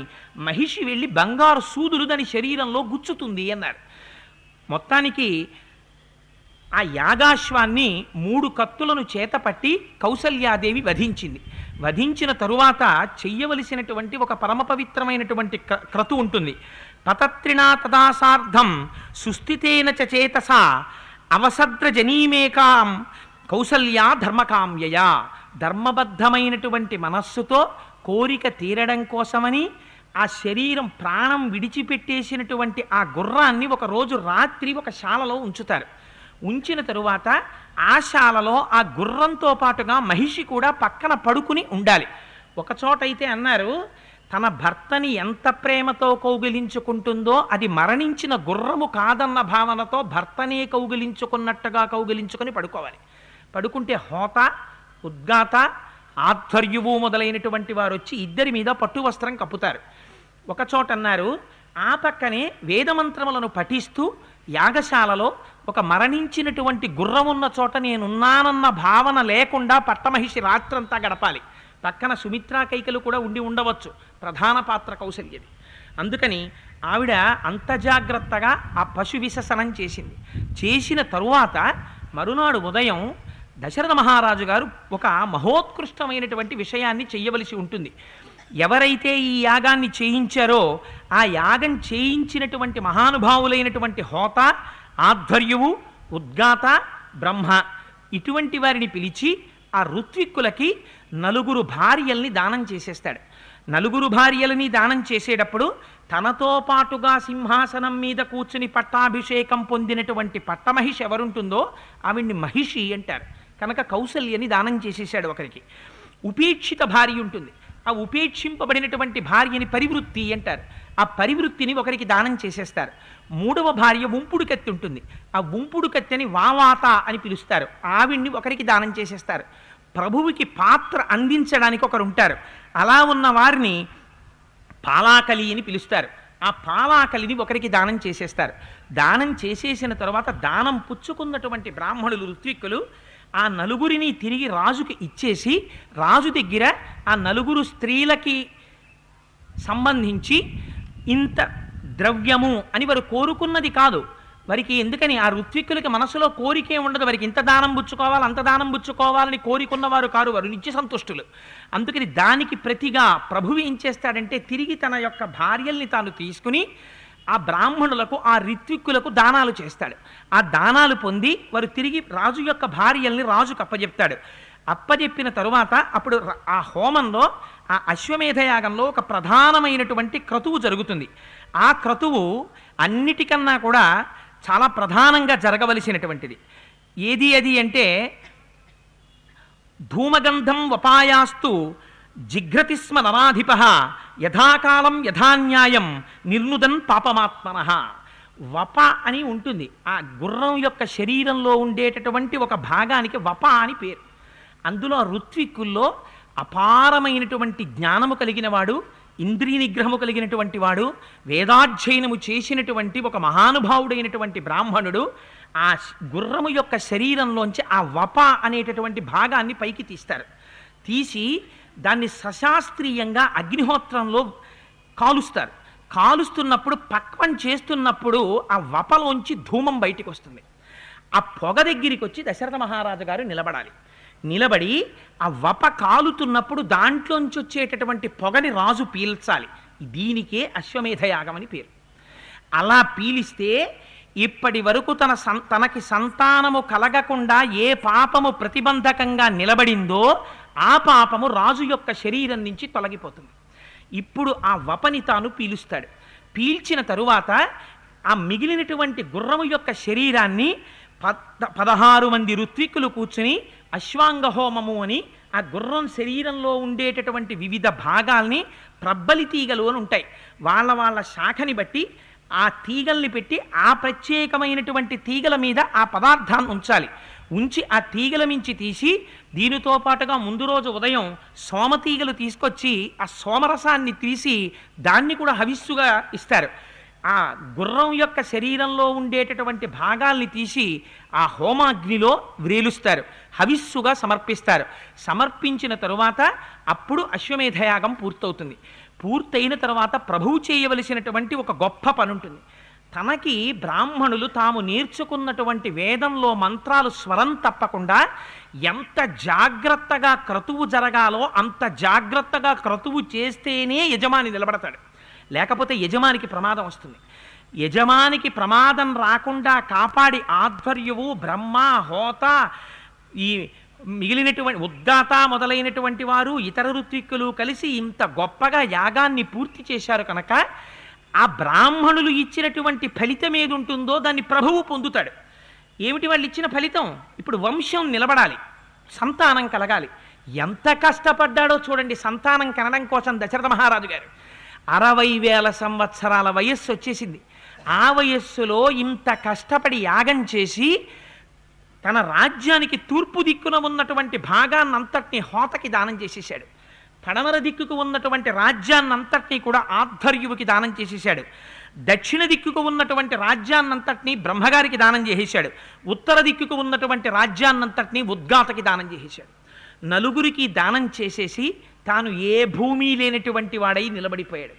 మహిషి వెళ్ళి బంగారు సూదులు దాని శరీరంలో గుచ్చుతుంది అన్నారు. మొత్తానికి ఆ యాగాశ్వాన్ని 3 కత్తులను చేతపట్టి కౌసల్యాదేవి వధించింది. వధించిన తరువాత చెయ్యవలసినటువంటి ఒక పరమ పవిత్రమైనటువంటి క్రతు ఉంటుంది. పతత్రిణా తదాసార్ధం సుస్థితేన చేతస అవసద్ర జనీమేకాం కౌసల్యా ధర్మకామ్యయ. ధర్మబద్ధమైనటువంటి మనస్సుతో కోరిక తీరడం కోసమని ఆ శరీరం ప్రాణం విడిచిపెట్టేసినటువంటి ఆ గుర్రాన్ని ఒకరోజు రాత్రి ఒక శాలలో ఉంచుతారు. ఉంచిన తరువాత ఆ శాలలో ఆ గుర్రంతో పాటుగా మహిషి కూడా పక్కన పడుకుని ఉండాలి. ఒకచోటైతే అన్నారు, తన భర్తని ఎంత ప్రేమతో కౌగిలించుకుంటుందో అది మరణించిన గుర్రము కాదన్న భావనతో భర్తనే కౌగిలించుకున్నట్టుగా కౌగిలించుకొని పడుకోవాలి. పడుకుంటే హోత, ఉద్గాత, ఆధ్వర్యువు మొదలైనటువంటి వారు వచ్చి ఇద్దరి మీద పట్టు వస్త్రం కప్పుతారు. ఒకచోట అన్నారు, ఆ పక్కనే వేదమంత్రములను పఠిస్తూ యాగశాలలో ఒక మరణించినటువంటి గుర్రమున్న చోట నేనున్నానన్న భావన లేకుండా పట్టమహిషి రాత్రంతా గడపాలి. పక్కన సుమిత్రా కైకలు కూడా ఉండి ఉండవచ్చు, ప్రధాన పాత్ర కౌసల్యది. అందుకని ఆవిడ అంత జాగ్రత్తగా ఆ పశు విససనం చేసింది. చేసిన తరువాత మరునాడు ఉదయం దశరథ మహారాజు గారు ఒక మహోత్కృష్టమైనటువంటి విషయాన్ని చెయ్యవలసి ఉంటుంది. ఎవరైతే ఈ యాగాన్ని చేయించారో ఆ యాగం చేయించినటువంటి మహానుభావులైనటువంటి హోత, ఆధ్వర్యువు, ఉద్గాత, బ్రహ్మ ఇటువంటి వారిని పిలిచి ఆ ఋత్విక్కులకి 4 భార్యల్ని దానం చేసేస్తాడు. 4 భార్యలని దానం చేసేటప్పుడు తనతో పాటుగా సింహాసనం మీద కూర్చుని పట్టాభిషేకం పొందినటువంటి పట్టమహిషి ఎవరుంటుందో ఆవిడ్ని మహిషి అంటారు. కనుక కౌసల్యని దానం చేసేసాడు ఒకరికి. ఉపేక్షిత భార్య ఉంటుంది, ఆ ఉపేక్షింపబడినటువంటి భార్యని పరివృత్తి అంటారు. ఆ పరివృత్తిని ఒకరికి దానం చేసేస్తారు. 3వ భార్య ఉంపుడు కత్తి ఉంటుంది, ఆ ఉంపుడు కత్తిని వావాత అని పిలుస్తారు. ఆవిడ్ని ఒకరికి దానం చేసేస్తారు. ప్రభువుకి పాత్ర అందించడానికి ఒకరు ఉంటారు, అలా ఉన్న వారిని పాలాకలి అని పిలుస్తారు. ఆ పాలాకలిని ఒకరికి దానం చేసేస్తారు. దానం చేసేసిన తర్వాత దానం పుచ్చుకున్నటువంటి బ్రాహ్మణులు ఋత్విక్కులు ఆ 4 తిరిగి రాజుకి ఇచ్చేసి రాజు దగ్గర ఆ 4 స్త్రీలకి సంబంధించి ఇంత ద్రవ్యము అని వారు కోరుకున్నది కాదు. వారికి ఎందుకని ఆ ఋత్విక్కులకి మనసులో కోరికే ఉండదు, వారికి ఇంత దానం పుచ్చుకోవాలి అంత దానం పుచ్చుకోవాలని కోరికున్నవారు కారు, వారు నిత్య సంతుష్టులు. అందుకని దానికి ప్రతిగా ప్రభువు ఏం చేస్తాడంటే తిరిగి తన యొక్క భార్యల్ని తాను తీసుకుని ఆ బ్రాహ్మణులకు ఆ ఋత్విక్కులకు దానాలు చేస్తాడు. ఆ దానాలు పొంది వారు తిరిగి రాజు యొక్క భార్యల్ని రాజుకు అప్పజెప్తాడు. అప్పజెప్పిన తరువాత అప్పుడు ఆ హోమంలో ఆ అశ్వమేధయాగంలో ఒక ప్రధానమైనటువంటి క్రతువు జరుగుతుంది. ఆ క్రతువు అన్నిటికన్నా కూడా చాలా ప్రధానంగా జరగవలసినటువంటిది. ఏది అది అంటే ధూమగంధం వపాయాస్తు జిఘ్రతిస్మ నరాధిప యథాకాలం యథాన్యాయం నిర్నుదన్ పాపమాత్మన. వప అని ఉంటుంది, ఆ గుర్రం యొక్క శరీరంలో ఉండేటటువంటి ఒక భాగానికి వప అని పేరు. అందులో ఋత్విక్కుల్లో అపారమైనటువంటి జ్ఞానము కలిగిన వాడు, ఇంద్రియ నిగ్రహము కలిగినటువంటి వాడు, వేదాధ్యయనము చేసినటువంటి ఒక మహానుభావుడైనటువంటి బ్రాహ్మణుడు ఆ గుర్రము యొక్క శరీరంలోంచి ఆ వప అనేటటువంటి భాగాన్ని పైకి తీస్తారు. తీసి దాన్ని సశాస్త్రీయంగా అగ్నిహోత్రంలో కాలుస్తారు. కాలుస్తున్నప్పుడు పక్వం చేస్తున్నప్పుడు ఆ వపలోంచి ధూమం బయటికి వస్తుంది. ఆ పొగ దగ్గరికి వచ్చి దశరథ మహారాజు గారు నిలబడాలి. నిలబడి ఆ వప కాలుతున్నప్పుడు దాంట్లోంచి వచ్చేటటువంటి పొగని రాజు పీల్చాలి. దీనికే అశ్వమేధయాగం అని పేరు. అలా పీలిస్తే ఇప్పటి వరకు తనకి సంతానము కలగకుండా ఏ పాపము ప్రతిబంధకంగా నిలబడిందో ఆ పాపము రాజు యొక్క శరీరం నుంచి తొలగిపోతుంది. ఇప్పుడు ఆ వపని తాను పీలుస్తాడు. పీల్చిన తరువాత ఆ మిగిలినటువంటి గుర్రము యొక్క శరీరాన్ని 16 మంది ఋత్విక్కులు కూర్చుని అశ్వాంగ హోమము అని ఆ గుర్రం శరీరంలో ఉండేటటువంటి వివిధ భాగాల్ని ప్రబ్బలి తీగలు అని ఉంటాయి, వాళ్ళ శాఖని బట్టి ఆ తీగల్ని పెట్టి ఆ ప్రత్యేకమైనటువంటి తీగల మీద ఆ పదార్థాన్ని ఉంచాలి. ఉంచి ఆ తీగల మించి తీసి దీనితో పాటుగా ముందు రోజు ఉదయం సోమతీగలు తీసుకొచ్చి ఆ సోమరసాన్ని తీసి దాన్ని కూడా హవిస్సుగా ఇస్తారు. ఆ గుర్రం యొక్క శరీరంలో ఉండేటటువంటి భాగాల్ని తీసి ఆ హోమాగ్నిలో వ్రేలుస్తారు, హవిస్సుగా సమర్పిస్తారు. సమర్పించిన తరువాత అప్పుడు అశ్వమేధయాగం పూర్తవుతుంది. పూర్తయిన తర్వాత ప్రభువు చేయవలసినటువంటి ఒక గొప్ప పని ఉంటుంది. తనకి బ్రాహ్మణులు తాము నేర్చుకున్నటువంటి వేదంలో మంత్రాలు స్వరం తప్పకుండా ఎంత జాగ్రత్తగా క్రతువు జరగాలో అంత జాగ్రత్తగా క్రతువు చేస్తేనే యజమాని నిలబడతాడు, లేకపోతే యజమానికి ప్రమాదం వస్తుంది. యజమానికి ప్రమాదం రాకుండా కాపాడి ఆధ్వర్యవు బ్రహ్మ, హోత, ఈ మిగిలినటువంటి ఉద్గాత మొదలైనటువంటి వారు ఇతర ఋత్విక్కులు కలిసి ఇంత గొప్పగా యాగాన్ని పూర్తి చేశారు కనుక ఆ బ్రాహ్మణులు ఇచ్చినటువంటి ఫలితం ఏది ఉంటుందో దాన్ని ప్రభువు పొందుతాడు. ఏమిటి వాళ్ళు ఇచ్చిన ఫలితం? ఇప్పుడు వంశం నిలబడాలి, సంతానం కలగాలి. ఎంత కష్టపడ్డాడో చూడండి సంతానం కనడం కోసం దశరథ మహారాజు గారు. 60,000 సంవత్సరాల వయస్సు వచ్చేసింది. ఆ వయస్సులో ఇంత కష్టపడి యాగం చేసి తన రాజ్యానికి తూర్పు దిక్కున ఉన్నటువంటి భాగాన్నంతటినీ హోతకి దానం చేసేశాడు. పడమర దిక్కుకు ఉన్నటువంటి రాజ్యాన్నంతటినీ కూడా ఆధ్వర్యువుకి దానం చేసేశాడు. దక్షిణ దిక్కుకు ఉన్నటువంటి రాజ్యాన్నంతటినీ బ్రహ్మగారికి దానం చేసేశాడు. ఉత్తర దిక్కుకు ఉన్నటువంటి రాజ్యాన్నంతటినీ ఉద్గాతకి దానం చేసేశాడు. నలుగురికి దానం చేసేసి తాను ఏ భూమి లేనటువంటి వాడై నిలబడిపోయాడు.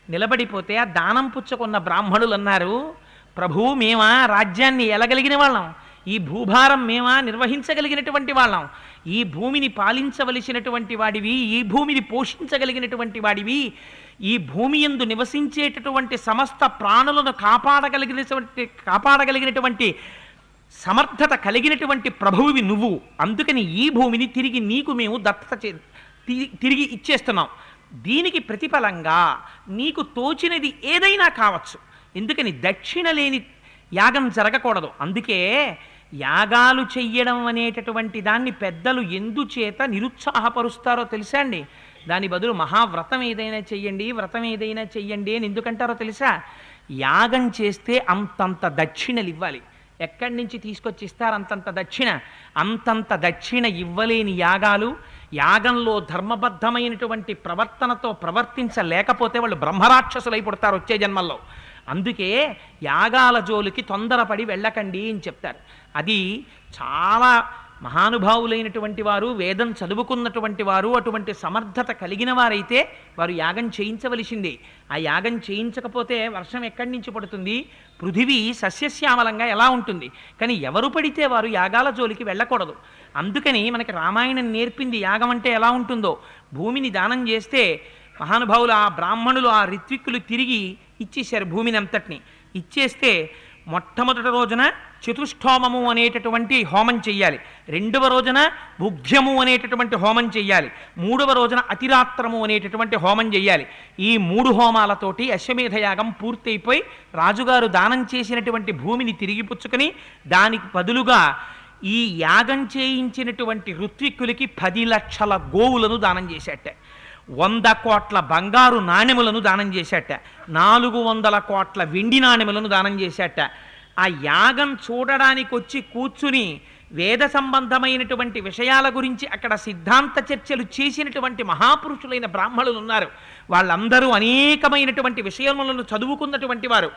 నిలబడిపోతే ఆ దానం పుచ్చుకున్న బ్రాహ్మణులు అన్నారు, ప్రభు మేమా రాజ్యాన్ని ఎలగలిగిన వాళ్ళం, ఈ భూభారం మేమా నిర్వహించగలిగినటువంటి వాళ్ళం, ఈ భూమిని పాలించవలసినటువంటి వాడివి, ఈ భూమిని పోషించగలిగినటువంటి వాడివి, ఈ భూమి యందు నివసించేటటువంటి సమస్త ప్రాణులను కాపాడగలిగినటువంటి సమర్థత కలిగినటువంటి ప్రభువువి నువ్వు. అందుకని ఈ భూమిని తిరిగి నీకు మేము దత్తత తిరిగి ఇచ్చేస్తున్నాం. దీనికి ప్రతిఫలంగా నీకు తోచినది ఏదైనా కావచ్చు. ఎందుకని దక్షిణ లేని యాగం జరగకూడదు. అందుకే యాగాలు చెయ్యడం అనేటటువంటి దాన్ని పెద్దలు ఎందుచేత నిరుత్సాహపరుస్తారో తెలుసా అండి? దాని బదులు మహావ్రతం ఏదైనా చెయ్యండి, వ్రతం ఏదైనా చెయ్యండి అని ఎందుకంటారో తెలుసా? యాగం చేస్తే అంతంత దక్షిణలు ఇవ్వాలి. ఎక్కడి నుంచి తీసుకొచ్చి ఇస్తారు అంతంత దక్షిణ? అంతంత దక్షిణ ఇవ్వలేని యాగాలు, యాగంలో ధర్మబద్ధమైనటువంటి ప్రవర్తనతో ప్రవర్తించలేకపోతే వాళ్ళు బ్రహ్మరాక్షసులై పుడతారు వచ్చే జన్మల్లో. అందుకే యాగాల జోలికి తొందరపడి వెళ్ళకండి అని చెప్తారు. అది చాలా మహానుభావులైనటువంటి వారు, వేదం చదువుకున్నటువంటి వారు, అటువంటి సమర్థత కలిగిన వారైతే వారు యాగం చేయించవలసిందే. ఆ యాగం చేయించకపోతే వర్షం ఎక్కడి నుంచి పడుతుంది? పృథివీ సస్యశ్యామలంగా ఎలా ఉంటుంది? కానీ ఎవరు పడితే వారు యాగాల జోలికి వెళ్ళకూడదు. అందుకని మనకి రామాయణం నేర్పింది యాగం అంటే ఎలా ఉంటుందో. భూమిని దానం చేస్తే మహానుభావులు ఆ బ్రాహ్మణులు ఆ ఋత్విక్కులు తిరిగి ఇచ్చేశారు భూమిని అంతటిని. ఇచ్చేస్తే మొట్టమొదటి రోజున చతుష్ఠోమము అనేటటువంటి హోమం చెయ్యాలి, రెండవ రోజున భుగ్యము అనేటటువంటి హోమం చెయ్యాలి, మూడవ రోజున అతిరాత్రము అనేటటువంటి హోమం చెయ్యాలి. ఈ 3 హోమాలతోటి అశ్వమేధయాగం పూర్తయిపోయి రాజుగారు దానం చేసినటువంటి భూమిని తిరిగి పుచ్చుకొని దానికి బదులుగా ఈ యాగం చేయించినటువంటి ఋత్విక్కులకి 10 లక్షల గోవులను దానం చేశాట, 100 కోట్ల బంగారు నాణెములను దానం చేశాట, 400 కోట్ల వెండి నాణెములను దానం చేశాట. ఆ యాగం చూడడానికి వచ్చి కూర్చుని వేద సంబంధమైనటువంటి విషయాల గురించి అక్కడ సిద్ధాంత చర్చలు చేసినటువంటి మహాపురుషులైన బ్రాహ్మణులు ఉన్నారు. వాళ్ళందరూ అనేకమైనటువంటి విషయములను చదువుకున్నటువంటి వారు.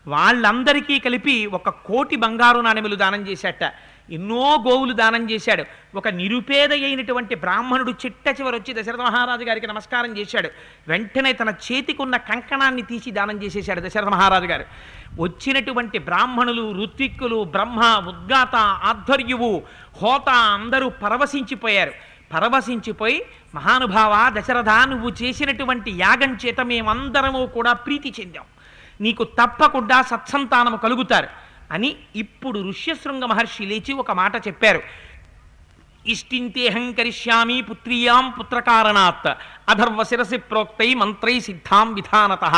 వాళ్ళందరికీ కలిపి 1 కోటి బంగారు నాణెములు దానం చేశాట. ఎన్నో గోవులు దానం చేశాడు. ఒక నిరుపేద అయినటువంటి బ్రాహ్మణుడు చిట్ట చివరి వచ్చి దశరథ మహారాజు గారికి నమస్కారం చేశాడు. వెంటనే తన చేతికున్న కంకణాన్ని తీసి దానం చేసేశాడు దశరథ మహారాజు గారు. వచ్చినటువంటి బ్రాహ్మణులు, ఋత్విక్కులు, బ్రహ్మ, ఉద్గాత, ఆధ్వర్యువు, హోత అందరూ పరవశించిపోయారు. పరవశించిపోయి, మహానుభావ దశరథ, నువ్వు చేసినటువంటి యాగం చేత మేమందరము కూడా ప్రీతి చెందాం, నీకు తప్పకుండా సత్సంతానము కలుగుతారు అని ఇప్పుడు ఋష్యశృంగ మహర్షి లేచి ఒక మాట చెప్పారు. ఇష్టింతేహం కరిష్యామి పుత్రియాం పుత్రకారణాత్ అధర్వ శిరసి ప్రోక్తై మంత్రై సిద్ధాం విధానతః.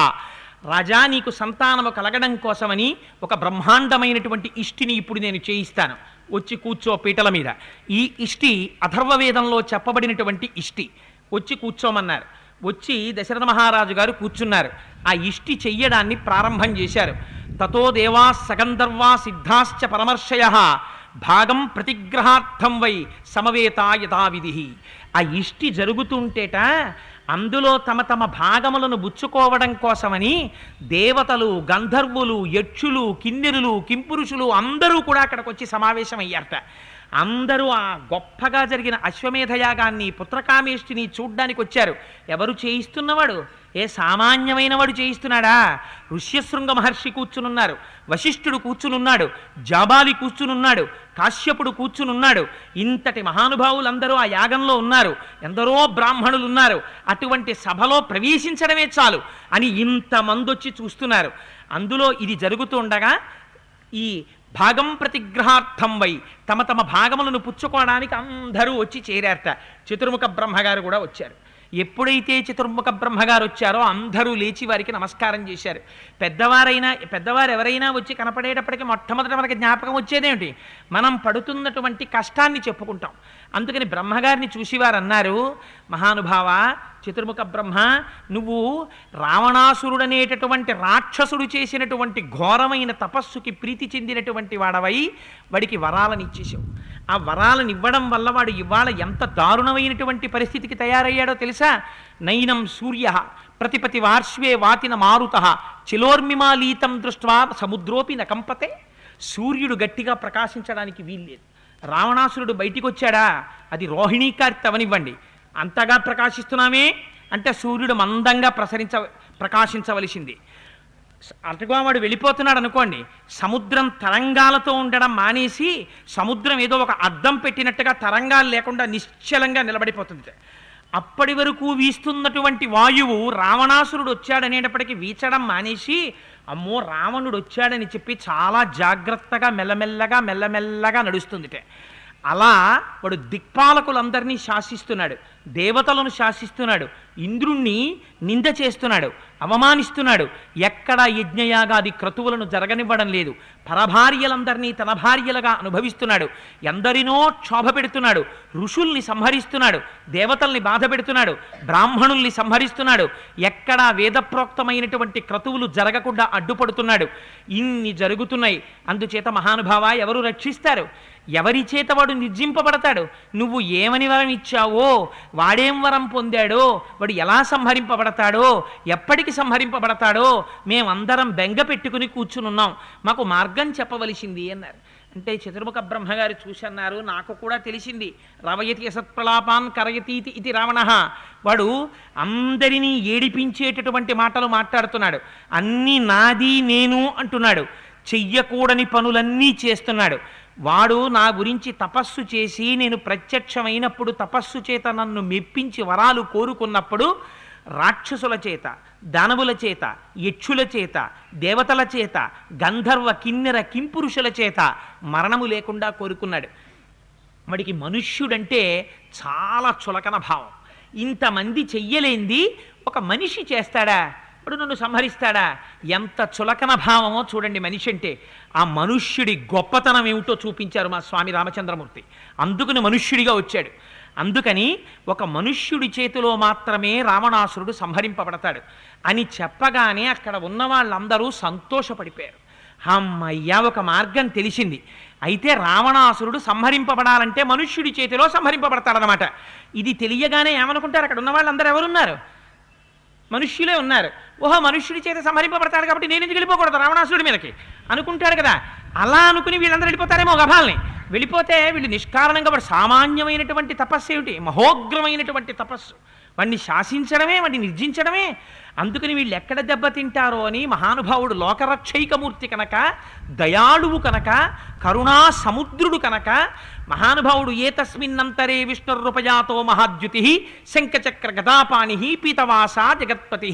రాజా, నీకు సంతానము కలగడం కోసమని ఒక బ్రహ్మాండమైనటువంటి ఇష్టిని ఇప్పుడు నేను చేయిస్తాను, వచ్చి కూర్చో పీటల మీద. ఈ ఇష్టి అథర్వవేదంలో చెప్పబడినటువంటి ఇష్టి. వచ్చి కూర్చోమన్నారు. వచ్చి దశరథ మహారాజు గారు కూర్చున్నారు. ఆ ఇష్టి చెయ్యడాన్ని ప్రారంభం చేశారు. తతో దేవా సగంధర్వా సిద్ధాశ్చ పరమర్షయ భాగం ప్రతిగ్రహార్థం వై సమవేత యథావిధి. ఆ ఇష్టి జరుగుతుంటేట అందులో తమ తమ భాగములను బుచ్చుకోవడం కోసమని దేవతలు, గంధర్వులు, యక్షులు, కిన్నెరులు, కింపురుషులు అందరూ కూడా అక్కడికి వచ్చి సమావేశమయ్యారట. అందరూ ఆ గొప్పగా జరిగిన అశ్వమేధ యాగాన్ని, పుత్రకామేష్టిని చూడ్డానికి వచ్చారు. ఎవరు చేయిస్తున్నవాడు? ఏ సామాన్యమైన వాడు చేయిస్తున్నాడా? ఋష్యశృంగ మహర్షి కూర్చునున్నారు, వశిష్ఠుడు కూర్చునున్నాడు, జాబాలి కూర్చునున్నాడు, కాశ్యపుడు కూర్చునున్నాడు. ఇంతటి మహానుభావులందరూ ఆ యాగంలో ఉన్నారు. ఎందరో బ్రాహ్మణులు ఉన్నారు. అటువంటి సభలో ప్రవేశించడమే చాలు అని ఇంతమంది వచ్చి చూస్తున్నారు. అందులో ఇది జరుగుతుండగా ఈ భాగం ప్రతిగ్రహార్థం వై తమ తమ భాగములను పుచ్చుకోవడానికి అందరూ వచ్చి చేరారట. చతుర్ముఖ బ్రహ్మగారు కూడా వచ్చారు. ఎప్పుడైతే చతుర్ముఖ బ్రహ్మగారు వచ్చారో అందరూ లేచి వారికి నమస్కారం చేశారు. పెద్దవారు ఎవరైనా వచ్చి కనపడేటప్పటికీ మొట్టమొదట మనకి జ్ఞాపకం వచ్చేదేమిటి? మనం పడుతున్నటువంటి కష్టాన్ని చెప్పుకుంటాం. అందుకని బ్రహ్మగారిని చూసి వారు అన్నారు, మహానుభావ చతుర్ముఖ బ్రహ్మ, నువ్వు రావణాసురుడనేటటువంటి రాక్షసుడు చేసినటువంటి ఘోరమైన తపస్సుకి ప్రీతి చెందినటువంటి వాడవై వాడికి వరాలను ఇచ్చేసావు. ఆ వరాలను ఇవ్వడం వల్ల వాడు ఇవాళ ఎంత దారుణమైనటువంటి పరిస్థితికి తయారయ్యాడో తెలుసా? నైనం సూర్య ప్రతిపతి వార్ష్వే వాతిన మారుత చిలోర్మిమాలీతం దృష్ట్వా సముద్రోపి నకంపతే. సూర్యుడు గట్టిగా ప్రకాశించడానికి వీల్లేదు. రావణాసురుడు బయటికి వచ్చాడా, అది రోహిణీ కార్తె అవనివ్వండి, అంతగా ప్రకాశిస్తున్నామే అంటే సూర్యుడు మందంగా ప్రకాశించవలసింది. అటుగా వాడు వెళ్ళిపోతున్నాడు అనుకోండి, సముద్రం తరంగాలతో ఉండడం మానేసి సముద్రం ఏదో ఒక అద్దం పెట్టినట్టుగా తరంగాలు లేకుండా నిశ్చలంగా నిలబడిపోతుంది. అప్పటి వరకు వీస్తున్నటువంటి వాయువు రావణాసురుడు వచ్చాడనేటప్పటికీ వీచడం మానేసి, అమ్మో రావణుడు వచ్చాడని చెప్పి చాలా జాగ్రత్తగా మెల్లమెల్లగా నడుస్తుందిట. అలా వాడు దిక్పాలకులందరినీ శాసిస్తున్నాడు, దేవతలను శాసిస్తున్నాడు, ఇంద్రుణ్ణి నింద చేస్తున్నాడు, అవమానిస్తున్నాడు. ఎక్కడా యజ్ఞయాగాది క్రతువులను జరగనివ్వడం లేదు. పరభార్యలందరినీ తన భార్యలుగా అనుభవిస్తున్నాడు. ఎందరినో క్షోభ పెడుతున్నాడు. ఋషుల్ని సంహరిస్తున్నాడు, దేవతల్ని బాధ పెడుతున్నాడు, బ్రాహ్మణుల్ని సంహరిస్తున్నాడు. ఎక్కడా వేదప్రోక్తమైనటువంటి క్రతువులు జరగకుండా అడ్డుపడుతున్నాడు. ఇన్ని జరుగుతున్నాయి. అందుచేత మహానుభావ ఎవరు రక్షిస్తారు? ఎవరి చేత వాడు నిర్జింపబడతాడు? నువ్వు ఏమని వరం ఇచ్చావో, వాడేం వరం పొందాడో, వాడు ఎలా సంహరింపబడతాడో, ఎప్పటికి సంహరింపబడతాడో మేమందరం బెంగ పెట్టుకుని కూర్చునున్నాం. మాకు మార్గం చెప్పవలసింది అన్నారు. అంటే చతుర్ముఖ బ్రహ్మగారు చూసి అన్నారు, నాకు కూడా తెలిసింది. రవయతి అసత్ప్రలాపాన్ కరయతీతి ఇది రావణ. వాడు అందరినీ ఏడిపించేటటువంటి మాటలు మాట్లాడుతున్నాడు. అన్నీ నాది నేను అంటున్నాడు. చెయ్యకూడని పనులన్నీ చేస్తున్నాడు. వాడు నా గురించి తపస్సు చేసి నేను ప్రత్యక్షమైనప్పుడు తపస్సు చేత నన్ను మెప్పించి వరాలు కోరుకున్నప్పుడు రాక్షసుల చేత, దానవుల చేత, యక్షుల చేత, దేవతల చేత, గంధర్వ కిన్నెర కింపురుషుల చేత మరణము లేకుండా కోరుకున్నాడు. వాడికి మనుష్యుడంటే చాలా చులకన భావం. ఇంతమంది చెయ్యలేంది ఒక మనిషి చేస్తాడా? వాడు నన్ను సంహరిస్తాడా? ఎంత చులకన భావమో చూడండి మనిషి అంటే. ఆ మనుష్యుడి గొప్పతనం ఏమిటో చూపించారు మా స్వామి రామచంద్రమూర్తి. అందుకని మనుష్యుడిగా వచ్చాడు. అందుకని ఒక మనుష్యుడి చేతిలో మాత్రమే రావణాసురుడు సంహరింపబడతాడు అని చెప్పగానే అక్కడ ఉన్న వాళ్ళందరూ సంతోషపడిపోయారు. అమ్మయ్యా, ఒక మార్గం తెలిసింది. అయితే రావణాసురుడు సంహరింపబడాలంటే మనుష్యుడి చేతిలో సంహరింపబడతాడనమాట. ఇది తెలియగానే ఏమనుకుంటారు అక్కడ ఉన్న వాళ్ళందరూ? ఎవరున్నారు? మనుష్యులే ఉన్నారు. ఓహో, మనుష్యుడి చేత సంహరింపబడతాడు కాబట్టి నేను ఎందుకు వెళ్ళిపోకూడదు రావణాసురుడి మీదకి అనుకుంటాడు కదా. అలా అనుకుని వీళ్ళందరూ వెళ్ళిపోతారేమో గభాల్ని. వెళ్ళిపోతే వీళ్ళు నిష్కారణంగా వాడు సామాన్యమైనటువంటి తపస్సు ఏమిటి? మహోగ్రమైనటువంటి తపస్సు. వాడిని శాసించడమే, వాడిని నిర్జించడమే. అందుకని వీళ్ళు ఎక్కడ దెబ్బతింటారో అని మహానుభావుడు లోకరక్షైకమూర్తి కనుక, దయాళువు కనుక, కరుణా సముద్రుడు కనుక మహానుభావుడు ఏ తస్మిన్నంతరే విష్ణురూపజాతో మహాద్యుతి శంఖచక్ర గదాపాణి పీతవాస జగత్పతి.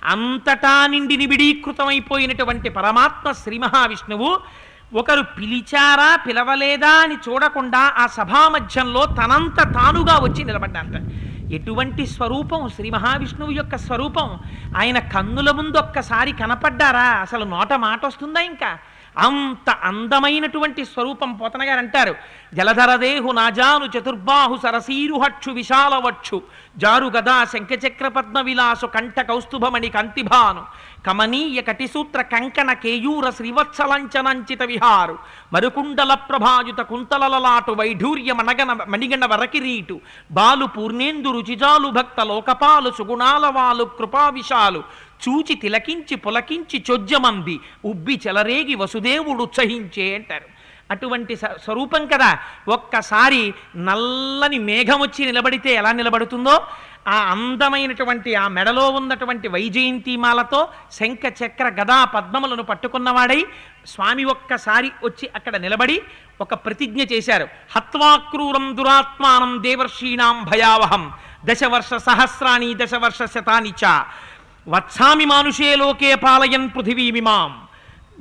అంతటా నిండి నిబిడీకృతమైపోయినటువంటి పరమాత్మ శ్రీ మహావిష్ణువు ఒకరు పిలిచారా పిలవలేదా అని చూడకుండా ఆ సభామధ్యంలో తనంత తానుగా వచ్చి నిలబడ్డాంట. ఎటువంటి స్వరూపం శ్రీ మహావిష్ణువు యొక్క స్వరూపం! ఆయన కన్నుల ముందు ఒక్కసారి కనపడ్డారా అసలు నోట మాట వస్తుందా? ఇంకా అంత అందమైనటువంటి స్వరూపం పోతన గారు అంటారు. జలధరదేహు నాజాను చతుర్బాహు సరసీరుహక్షు విశాలవక్షు జారు గదా శంఖచక్ర పద్మ విలాసు కంఠ కౌస్తుభమణి కంతిభాను కమనీయ కటిసూత్ర కంకణ కేయూర శ్రీవత్సలంచనంచిత విహారు మరుకుండల ప్రభాయుత కుంతలలలాటు వైఢూర్య మణిగణ వరకిరీటు బాలు పూర్ణేందు రుచిజాలు భక్త లోకపాలు సుగుణాల వాలు కృపావిశాలు చూచి తిలకించి పులకించి చొజ్జమంది ఉబ్బి చెలరేగి వసుదేవుడు ఉత్సహించే అంటారు. అటువంటి స్వరూపం కదా. ఒక్కసారి నల్లని మేఘం వచ్చి నిలబడితే ఎలా నిలబడుతుందో ఆ అందమైనటువంటి ఆ మెడలో ఉన్నటువంటి వైజయంతిమాలతో శంఖ చక్ర గదా పద్మములను పట్టుకున్నవాడై స్వామి ఒక్కసారి వచ్చి అక్కడ నిలబడి ఒక ప్రతిజ్ఞ చేశారు. హత్వాక్రూరం దురాత్మానం దేవర్షీణాం భయావహం దశవర్ష సహస్రాణి దశవర్ష శతాని చ వత్సామి మానుషే లోకే పాలయన్ పృథివీమిమాం.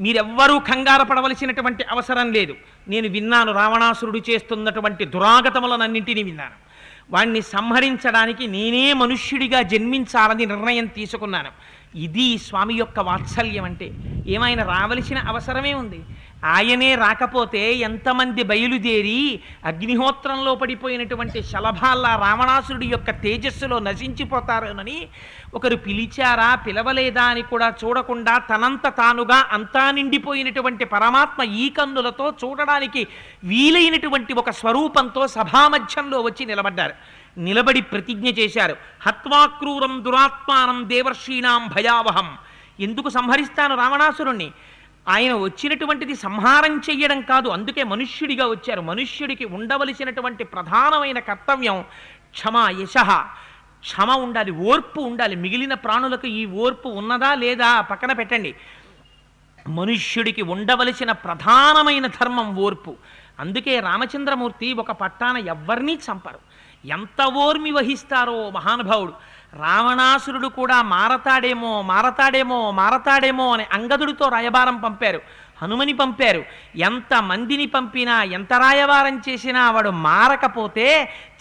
మీరెవ్వరూ కంగారు పడవలసినటువంటి అవసరం లేదు. నేను విన్నాను, రావణాసురుడు చేస్తున్నటువంటి దురాగతములనన్నింటినీ విన్నాను. వాణ్ణి సంహరించడానికి నేనే మనుష్యుడిగా జన్మించాలని నిర్ణయం తీసుకున్నాను. ఇది స్వామి యొక్క వాత్సల్యం అంటే. ఏమైనా రావలసిన అవసరమే ఉంది. ఆయనే రాకపోతే ఎంతమంది బయలుదేరి అగ్నిహోత్రంలో పడిపోయినటువంటి శలభాల్లా రావణాసురుడి యొక్క తేజస్సులో నశించిపోతారోనని ఒకరు పిలిచారా పిలవలేదా అని కూడా చూడకుండా తనంత తానుగా అంతా నిండిపోయినటువంటి పరమాత్మ ఈ కన్నులతో చూడడానికి వీలైనటువంటి ఒక స్వరూపంతో సభామధ్యంలో వచ్చి నిలబడ్డారు. నిలబడి ప్రతిజ్ఞ చేశారు. హత్వాక్రూరం దురాత్మానం దేవర్షీణాం భయావహం. ఎందుకు సంహరిస్తాను రావణాసురుణ్ణి? ఆయన వచ్చినటువంటిది సంహారం చెయ్యడం కాదు, అందుకే మనుష్యుడిగా వచ్చారు. మనుష్యుడికి ఉండవలసినటువంటి ప్రధానమైన కర్తవ్యం క్షమ యశః. క్షమ ఉండాలి, ఓర్పు ఉండాలి. మిగిలిన ప్రాణులకు ఈ ఓర్పు ఉన్నదా లేదా పక్కన పెట్టండి. మనుష్యుడికి ఉండవలసిన ప్రధానమైన ధర్మం ఓర్పు. అందుకే రామచంద్రమూర్తి ఒక పట్టాన ఎవ్వరినీ చంపరు. ఎంత ఓర్మి వహిస్తారో మహానుభావుడు. రావణాసురుడు కూడా మారతాడేమో అని అంగదుడితో రాయబారం పంపారు, హనుమని పంపారు. ఎంతమందిని పంపినా ఎంత రాయబారం చేసినా వాడు మారకపోతే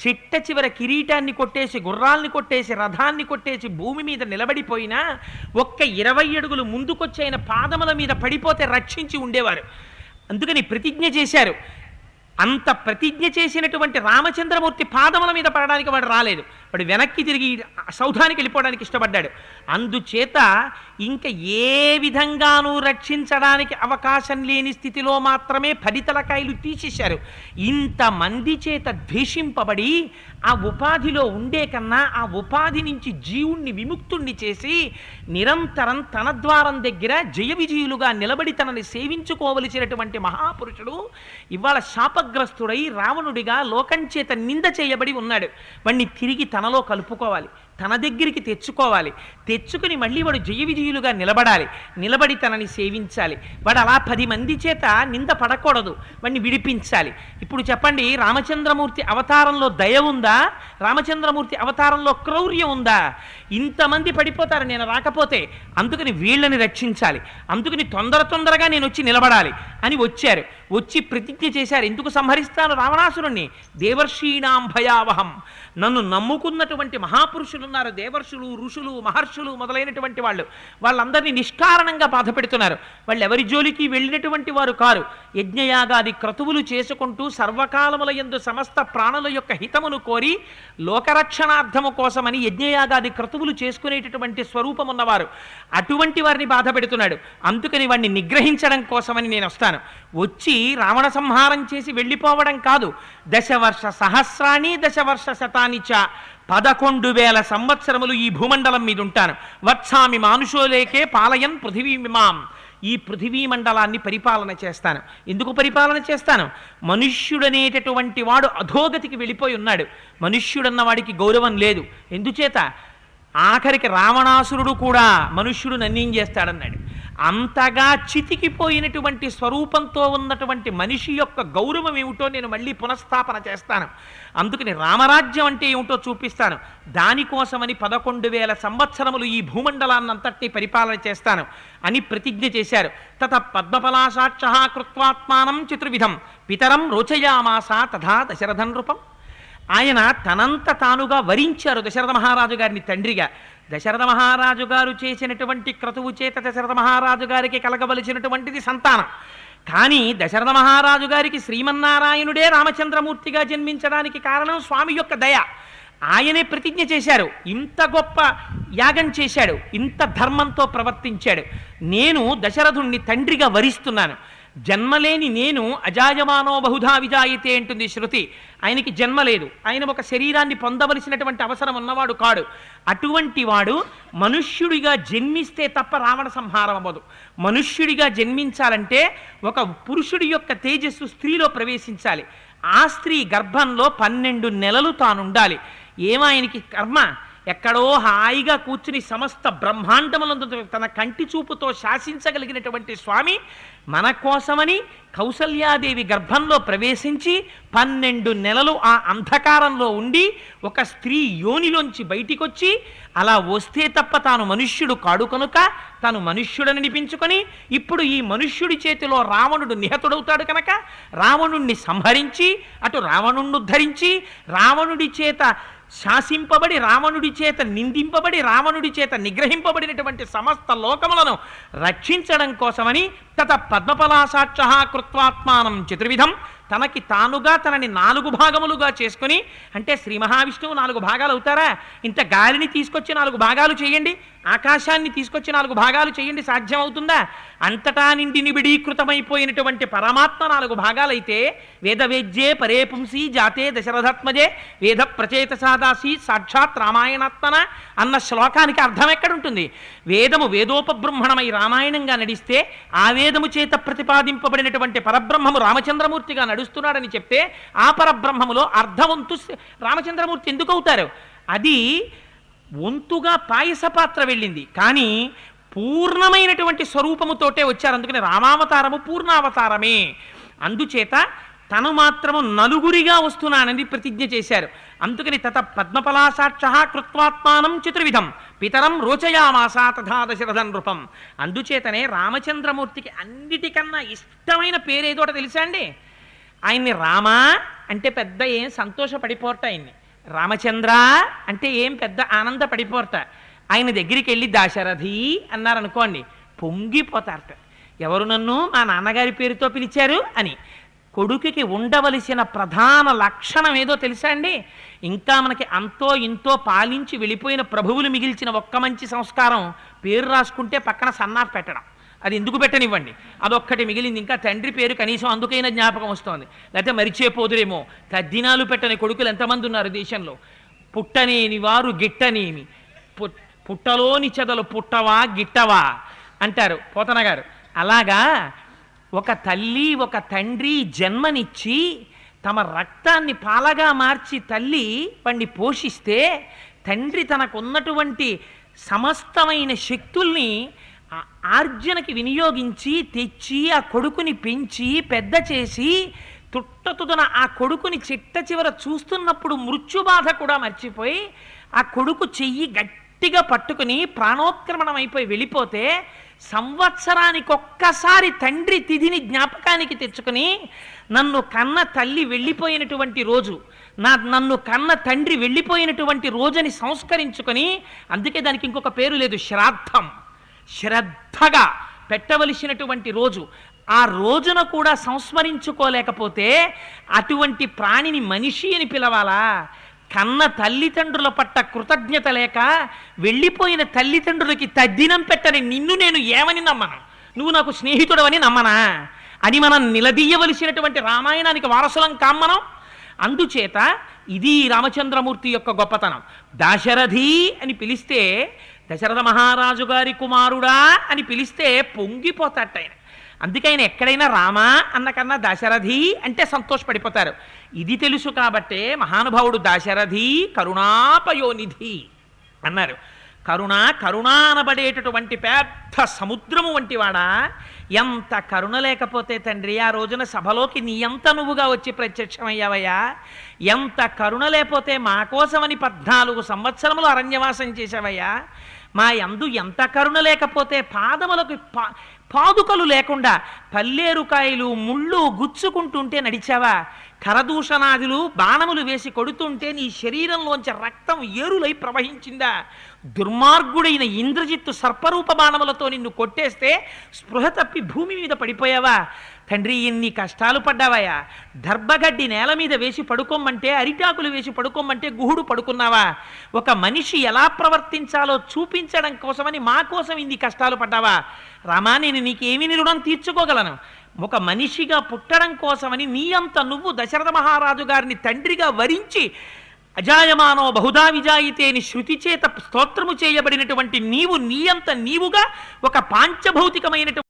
చిట్ట చివర కిరీటాన్ని కొట్టేసి గుర్రాల్ని కొట్టేసి రథాన్ని కొట్టేసి భూమి మీద నిలబడిపోయినా ఒక్క 20 అడుగులు ముందుకొచ్చైన పాదముల మీద పడిపోతే రక్షించి ఉండేవారు. అందుకని ప్రతిజ్ఞ చేశారు. అంత ప్రతిజ్ఞ చేసినటువంటి రామచంద్రమూర్తి పాదముల మీద పడడానికి వాడు రాలేదు. వాడు వెనక్కి తిరిగి సౌధానికి వెళ్ళిపోవడానికి ఇష్టపడ్డాడు. అందుచేత ఇంకా ఏ విధంగానూ రక్షించడానికి అవకాశం లేని స్థితిలో మాత్రమే 10 తలకాయలు తీసేశారు. ఇంతమంది చేత ద్వేషింపబడి ఆ ఉపాధిలో ఉండే కన్నా ఆ ఉపాధి నుంచి జీవుణ్ణి విముక్తుణ్ణి చేసి నిరంతరం తన ద్వారం దగ్గర జయ విజయులుగా నిలబడి తనని సేవించుకోవలసినటువంటి మహాపురుషుడు ఇవాళ శాపగ్రస్తుడై రావణుడిగా లోకం చేత నింద చేయబడి ఉన్నాడు. వాణ్ణి తిరిగి తనలో కలుపుకోవాలి, తన దగ్గరికి తెచ్చుకోవాలి. తెచ్చుకుని మళ్ళీ వాడు జయ విజయులుగా నిలబడాలి, నిలబడి తనని సేవించాలి. వాడు అలా 10 మంది చేత నింద పడకూడదు, వాడిని విడిపించాలి. ఇప్పుడు చెప్పండి, రామచంద్రమూర్తి అవతారంలో దయ ఉందా? రామచంద్రమూర్తి అవతారంలో క్రౌర్యం ఉందా? ఇంతమంది పడిపోతారు నేను రాకపోతే. అందుకని వీళ్ళని రక్షించాలి, అందుకని తొందరగా నేను వచ్చి నిలబడాలి అని వచ్చారు. వచ్చి ప్రతిజ్ఞ చేశారు. ఎందుకు సంహరిస్తాను రావణాసురుణ్ణి? దేవర్షీణాం భయావహం. నన్ను నమ్ముకున్నటువంటి మహాపురుషులు ఉన్నారు, దేవర్షులు, ఋషులు, మహర్షులు మొదలైనటువంటి వాళ్ళందరినీ నిష్కారణంగా బాధ పెడుతున్నారు. వాళ్ళు ఎవరి జోలికి వెళ్ళినటువంటి వారు కారు. యజ్ఞయాగాది క్రతువులు చేసుకుంటూ సర్వకాలముల యందు సమస్త ప్రాణుల యొక్క హితమును కోరి లోకరక్షణార్థము కోసమని యజ్ఞయాగాది క్రతువులు చేసుకునేటటువంటి స్వరూపం ఉన్నవారు. అటువంటి వారిని బాధ పెడుతున్నాడు. అందుకని వాడిని నిగ్రహించడం కోసమని నేను వస్తాను. వచ్చి రావణ సంహారం చేసి వెళ్ళిపోవడం కాదు. దశవర్ష సహస్రాణి దశవర్ష శతాని చ 11,000 సంవత్సరములు ఈ భూమండలం మీద ఉంటాను. వత్సామి మానుషోలేకే పాలయన్ పృథివీమిమాం. ఈ పృథివీ మండలాన్ని పరిపాలన చేస్తాను. ఎందుకు పరిపాలన చేస్తాను? మనుష్యుడనేటటువంటి వాడు అధోగతికి వెళ్ళిపోయి ఉన్నాడు. మనుష్యుడన్న వాడికి గౌరవం లేదు. ఎందుచేత? ఆఖరికి రావణాసురుడు కూడా మనుష్యుడు నన్నేం చేస్తాడన్నాడు. అంతగా చితికిపోయినటువంటి స్వరూపంతో ఉన్నటువంటి మనిషి యొక్క గౌరవం ఏమిటో నేను మళ్ళీ పునఃస్థాపన చేస్తాను. అందుకని రామరాజ్యం అంటే ఏమిటో చూపిస్తాను. దానికోసమని 11,000 సంవత్సరములు ఈ భూమండలాన్నంతటినీ పరిపాలన చేస్తాను అని ప్రతిజ్ఞ చేశారు. తత పద్మపలాసాక్ష కృత్వాత్మానం చతుర్విధం పితరం రోచయామాస తథా దశరథం నృపం. ఆయన తనంత తానుగా వరించారు దశరథ మహారాజు గారిని తండ్రిగా. దశరథ మహారాజు గారు చేసినటువంటి క్రతువు చేత దశరథ మహారాజు గారికి కలగవలసినటువంటిది సంతానం. కానీ దశరథ మహారాజు గారికి శ్రీమన్నారాయణుడే రామచంద్రమూర్తిగా జన్మించడానికి కారణం స్వామి యొక్క దయ. ఆయనే ప్రతిజ్ఞ చేశారు, ఇంత గొప్ప యాగం చేశాడు, ఇంత ధర్మంతో ప్రవర్తించాడు, నేను దశరథుణ్ణి తండ్రిగా వరిస్తున్నాను. జన్మలేని నేను అజాయమానో బహుధా విజాయితే అంటుంది శృతి. ఆయనకి జన్మ లేదు, ఆయన ఒక శరీరాన్ని పొందవలసినటువంటి అవసరం ఉన్నవాడు కాడు. అటువంటి వాడు మనుష్యుడిగా జన్మిస్తే తప్ప రావణ సంహారం అవ్వదు. మనుష్యుడిగా జన్మించాలంటే ఒక పురుషుడి యొక్క తేజస్సు స్త్రీలో ప్రవేశించాలి. ఆ స్త్రీ గర్భంలో 12 నెలలు తానుండాలి. ఏమాయనకి కర్మ, ఎక్కడో హాయిగా కూర్చుని సమస్త బ్రహ్మాండములందు తన కంటి చూపుతో శాసించగలిగినటువంటి స్వామి మన కోసమని కౌసల్యాదేవి గర్భంలో ప్రవేశించి 12 నెలలు ఆ అంధకారంలో ఉండి ఒక స్త్రీ యోనిలోంచి బయటికొచ్చి అలా వస్తే తప్ప తాను మనుష్యుడు కాడు కనుక తాను మనుష్యుడని అనిపించుకొని ఇప్పుడు ఈ మనుష్యుడి చేతిలో రావణుడు నిహతుడవుతాడు కనుక రావణుణ్ణి సంహరించి అటు రావణుణ్ణి ఉద్ధరించి రావణుడి చేత శాసింపబడి రావణుడి చేత నిందింపబడి రావణుడి చేత నిగ్రహింపబడినటువంటి సమస్త లోకములను రక్షించడం కోసమని తత పద్మపలాసాక్ష కృత్వాత్మానం చతుర్విధం తనకి తానుగా తనని 4 భాగములుగా చేసుకుని, అంటే శ్రీ మహావిష్ణువు 4 భాగాలు అవుతారా? ఇంత గాలిని తీసుకొచ్చి 4 భాగాలు చేయండి, ఆకాశాన్ని తీసుకొచ్చి 4 భాగాలు చేయండి, సాధ్యం అవుతుందా? అంతటా నిండి నిబిడీకృతమైపోయినటువంటి పరమాత్మ 4 భాగాలైతే వేదవేద్యే పరే పుంసి జాతే దశరథాత్మజే వేద ప్రచేత సాదాసి సాక్షాత్ రామాయణాత్మన అన్న శ్లోకానికి అర్థం ఎక్కడుంటుంది? వేదము వేదోపబ్రహ్మణమై రామాయణంగా నడిస్తే ఆ వేదము చేత ప్రతిపాదింపబడినటువంటి పరబ్రహ్మము రామచంద్రమూర్తిగా నడుస్తున్నాడని చెప్తే ఆ పరబ్రహ్మములో అర్ధవంతు రామచంద్రమూర్తి ఎందుకు అవుతారు? అది వంతుగా పాయస పాత్ర వెళ్ళింది, కానీ పూర్ణమైనటువంటి స్వరూపముతోటే వచ్చారు. అందుకని రామావతారము పూర్ణావతారమే. అందుచేత తను మాత్రము నలుగురిగా వస్తున్నానని ప్రతిజ్ఞ చేశారు. అందుకని తత పద్మపలాసాక్ష కృత్వాత్మానం చతుర్విధం పితరం రోచయామాస తథా దశరథం నృపం. అందుచేతనే రామచంద్రమూర్తికి అన్నిటికన్నా ఇష్టమైన పేరేదోట తెలుసా అండి? ఆయన్ని రామ అంటే పెద్ద ఏం సంతోషపడిపోరట, ఆయన్ని రామచంద్ర అంటే ఏం పెద్ద ఆనందపడిపోరట. ఆయన దగ్గరికి వెళ్ళి దాశరథి అన్నారనుకోండి, పొంగిపోతారట. ఎవరు నన్ను మా నాన్నగారి పేరుతో పిలిచారు అని. కొడుకుకి ఉండవలసిన ప్రధాన లక్షణం ఏదో తెలుసా అండి? ఇంకా మనకి అంతో ఇంతో పాలించి వెళ్ళిపోయిన ప్రభువులు మిగిల్చిన ఒక్క మంచి సంస్కారం, పేరు రాసుకుంటే పక్కన సన్నాఫ్ పెట్టడం. అది ఎందుకు పెట్టనివ్వండి, అదొక్కటి మిగిలింది. ఇంకా తండ్రి పేరు కనీసం అందుకైనా జ్ఞాపకం వస్తోంది, లేకపోతే మరిచేపోదురేమో. తద్దినాలు పెట్టని కొడుకులు ఎంతమంది ఉన్నారు దేశంలో? పుట్టనేని వారు గిట్టనేమి, పుట్టలోని చెదలు పుట్టవా గిట్టవా అంటారు పోతన గారు. అలాగా ఒక తల్లి ఒక తండ్రి జన్మనిచ్చి తమ రక్తాన్ని పాలగా మార్చి తల్లి వాణ్ణి పోషిస్తే, తండ్రి తనకున్నటువంటి సమస్తమైన శక్తుల్ని ఆర్జనకి వినియోగించి తెచ్చి ఆ కొడుకుని పెంచి పెద్ద చేసి తుట్టతుదన ఆ కొడుకుని చిట్ట చివర చూస్తున్నప్పుడు మృత్యుబాధ కూడా మర్చిపోయి ఆ కొడుకు చెయ్యి గట్టిగా పట్టుకుని ప్రాణోత్క్రమణం అయిపోయి వెళ్ళిపోతే సంవత్సరానికి ఒక్కసారి తండ్రి తిథిని జ్ఞాపకానికి తెచ్చుకుని నన్ను కన్న తల్లి వెళ్ళిపోయినటువంటి రోజు, నన్ను కన్న తండ్రి వెళ్ళిపోయినటువంటి రోజుని సంస్కరించుకొని, అందుకే దానికి ఇంకొక పేరు లేదు, శ్రాద్ధం. శ్రద్ధగా పెట్టవలసినటువంటి రోజు. ఆ రోజున కూడా సంస్మరించుకోలేకపోతే అటువంటి ప్రాణిని మనిషి అని పిలవాలా? కన్న తల్లిదండ్రుల పట్ల కృతజ్ఞత లేక వెళ్ళిపోయిన తల్లిదండ్రులకి తద్దినం పెట్టని నిన్ను నేను ఏమని నమ్మను? నువ్వు నాకు స్నేహితుడవని నమ్మనా అని మనం నిలదీయవలసినటువంటి రామాయణానికి వారసులం కామ్మనం. అందుచేత ఇది రామచంద్రమూర్తి యొక్క గొప్పతనం. దాశరథి అని పిలిస్తే, దశరథ మహారాజు గారి కుమారుడా అని పిలిస్తే పొంగిపోతాట ఆయన. అందుకే ఆయన ఎక్కడైనా రామ అన్న కన్నా దాశరథి అంటే సంతోషపడిపోతారు. ఇది తెలుసు కాబట్టే మహానుభావుడు దాశరథి కరుణాపయోనిధి అన్నారు. కరుణ అనబడేటటువంటి పెద్ద సముద్రము వంటివాడా, ఎంత కరుణ లేకపోతే తండ్రి ఆ రోజున సభలోకి నీ ఎంత నువ్వుగా వచ్చి ప్రత్యక్షమయ్యావయ్యా? ఎంత కరుణ లేకపోతే మా కోసమని 14 సంవత్సరములు అరణ్యవాసం చేశావయ్యా? మా యందు ఎంత కరుణ లేకపోతే పాదములకు పాదుకలు లేకుండా పల్లేరుకాయలు ముళ్ళు గుచ్చుకుంటుంటే నడిచావా? కరదూషణాదులు బాణములు వేసి కొడుతుంటే నీ శరీరంలోంచి రక్తం ఏరులై ప్రవహించిందా? దుర్మార్గుడైన ఇంద్రజిత్తు సర్పరూప బాణములతో నిన్ను కొట్టేస్తే స్పృహ తప్పి భూమి మీద పడిపోయావా? తండ్రి ఎన్ని కష్టాలు పడ్డావయ్యా, దర్భగడ్డి నేల మీద వేసి పడుకోమంటే, అరిటాకులు వేసి పడుకోమంటే గుహుడు పడుకున్నావా? ఒక మనిషి ఎలా ప్రవర్తించాలో చూపించడం కోసమని మా కోసం ఇన్ని కష్టాలు పడ్డావా? రామా, నేను నీకేమి రుణం తీర్చుకోగలను? ఒక మనిషిగా పుట్టడం కోసమని నీ అంత నువ్వు దశరథ మహారాజు గారిని తండ్రిగా వరించి అజాయమానో బహుధా విజాయితే అని శృతి చేత స్తోత్రము చేయబడినటువంటి నీవు నీ అంత నీవుగా ఒక పాంచభౌతికమైనటువంటి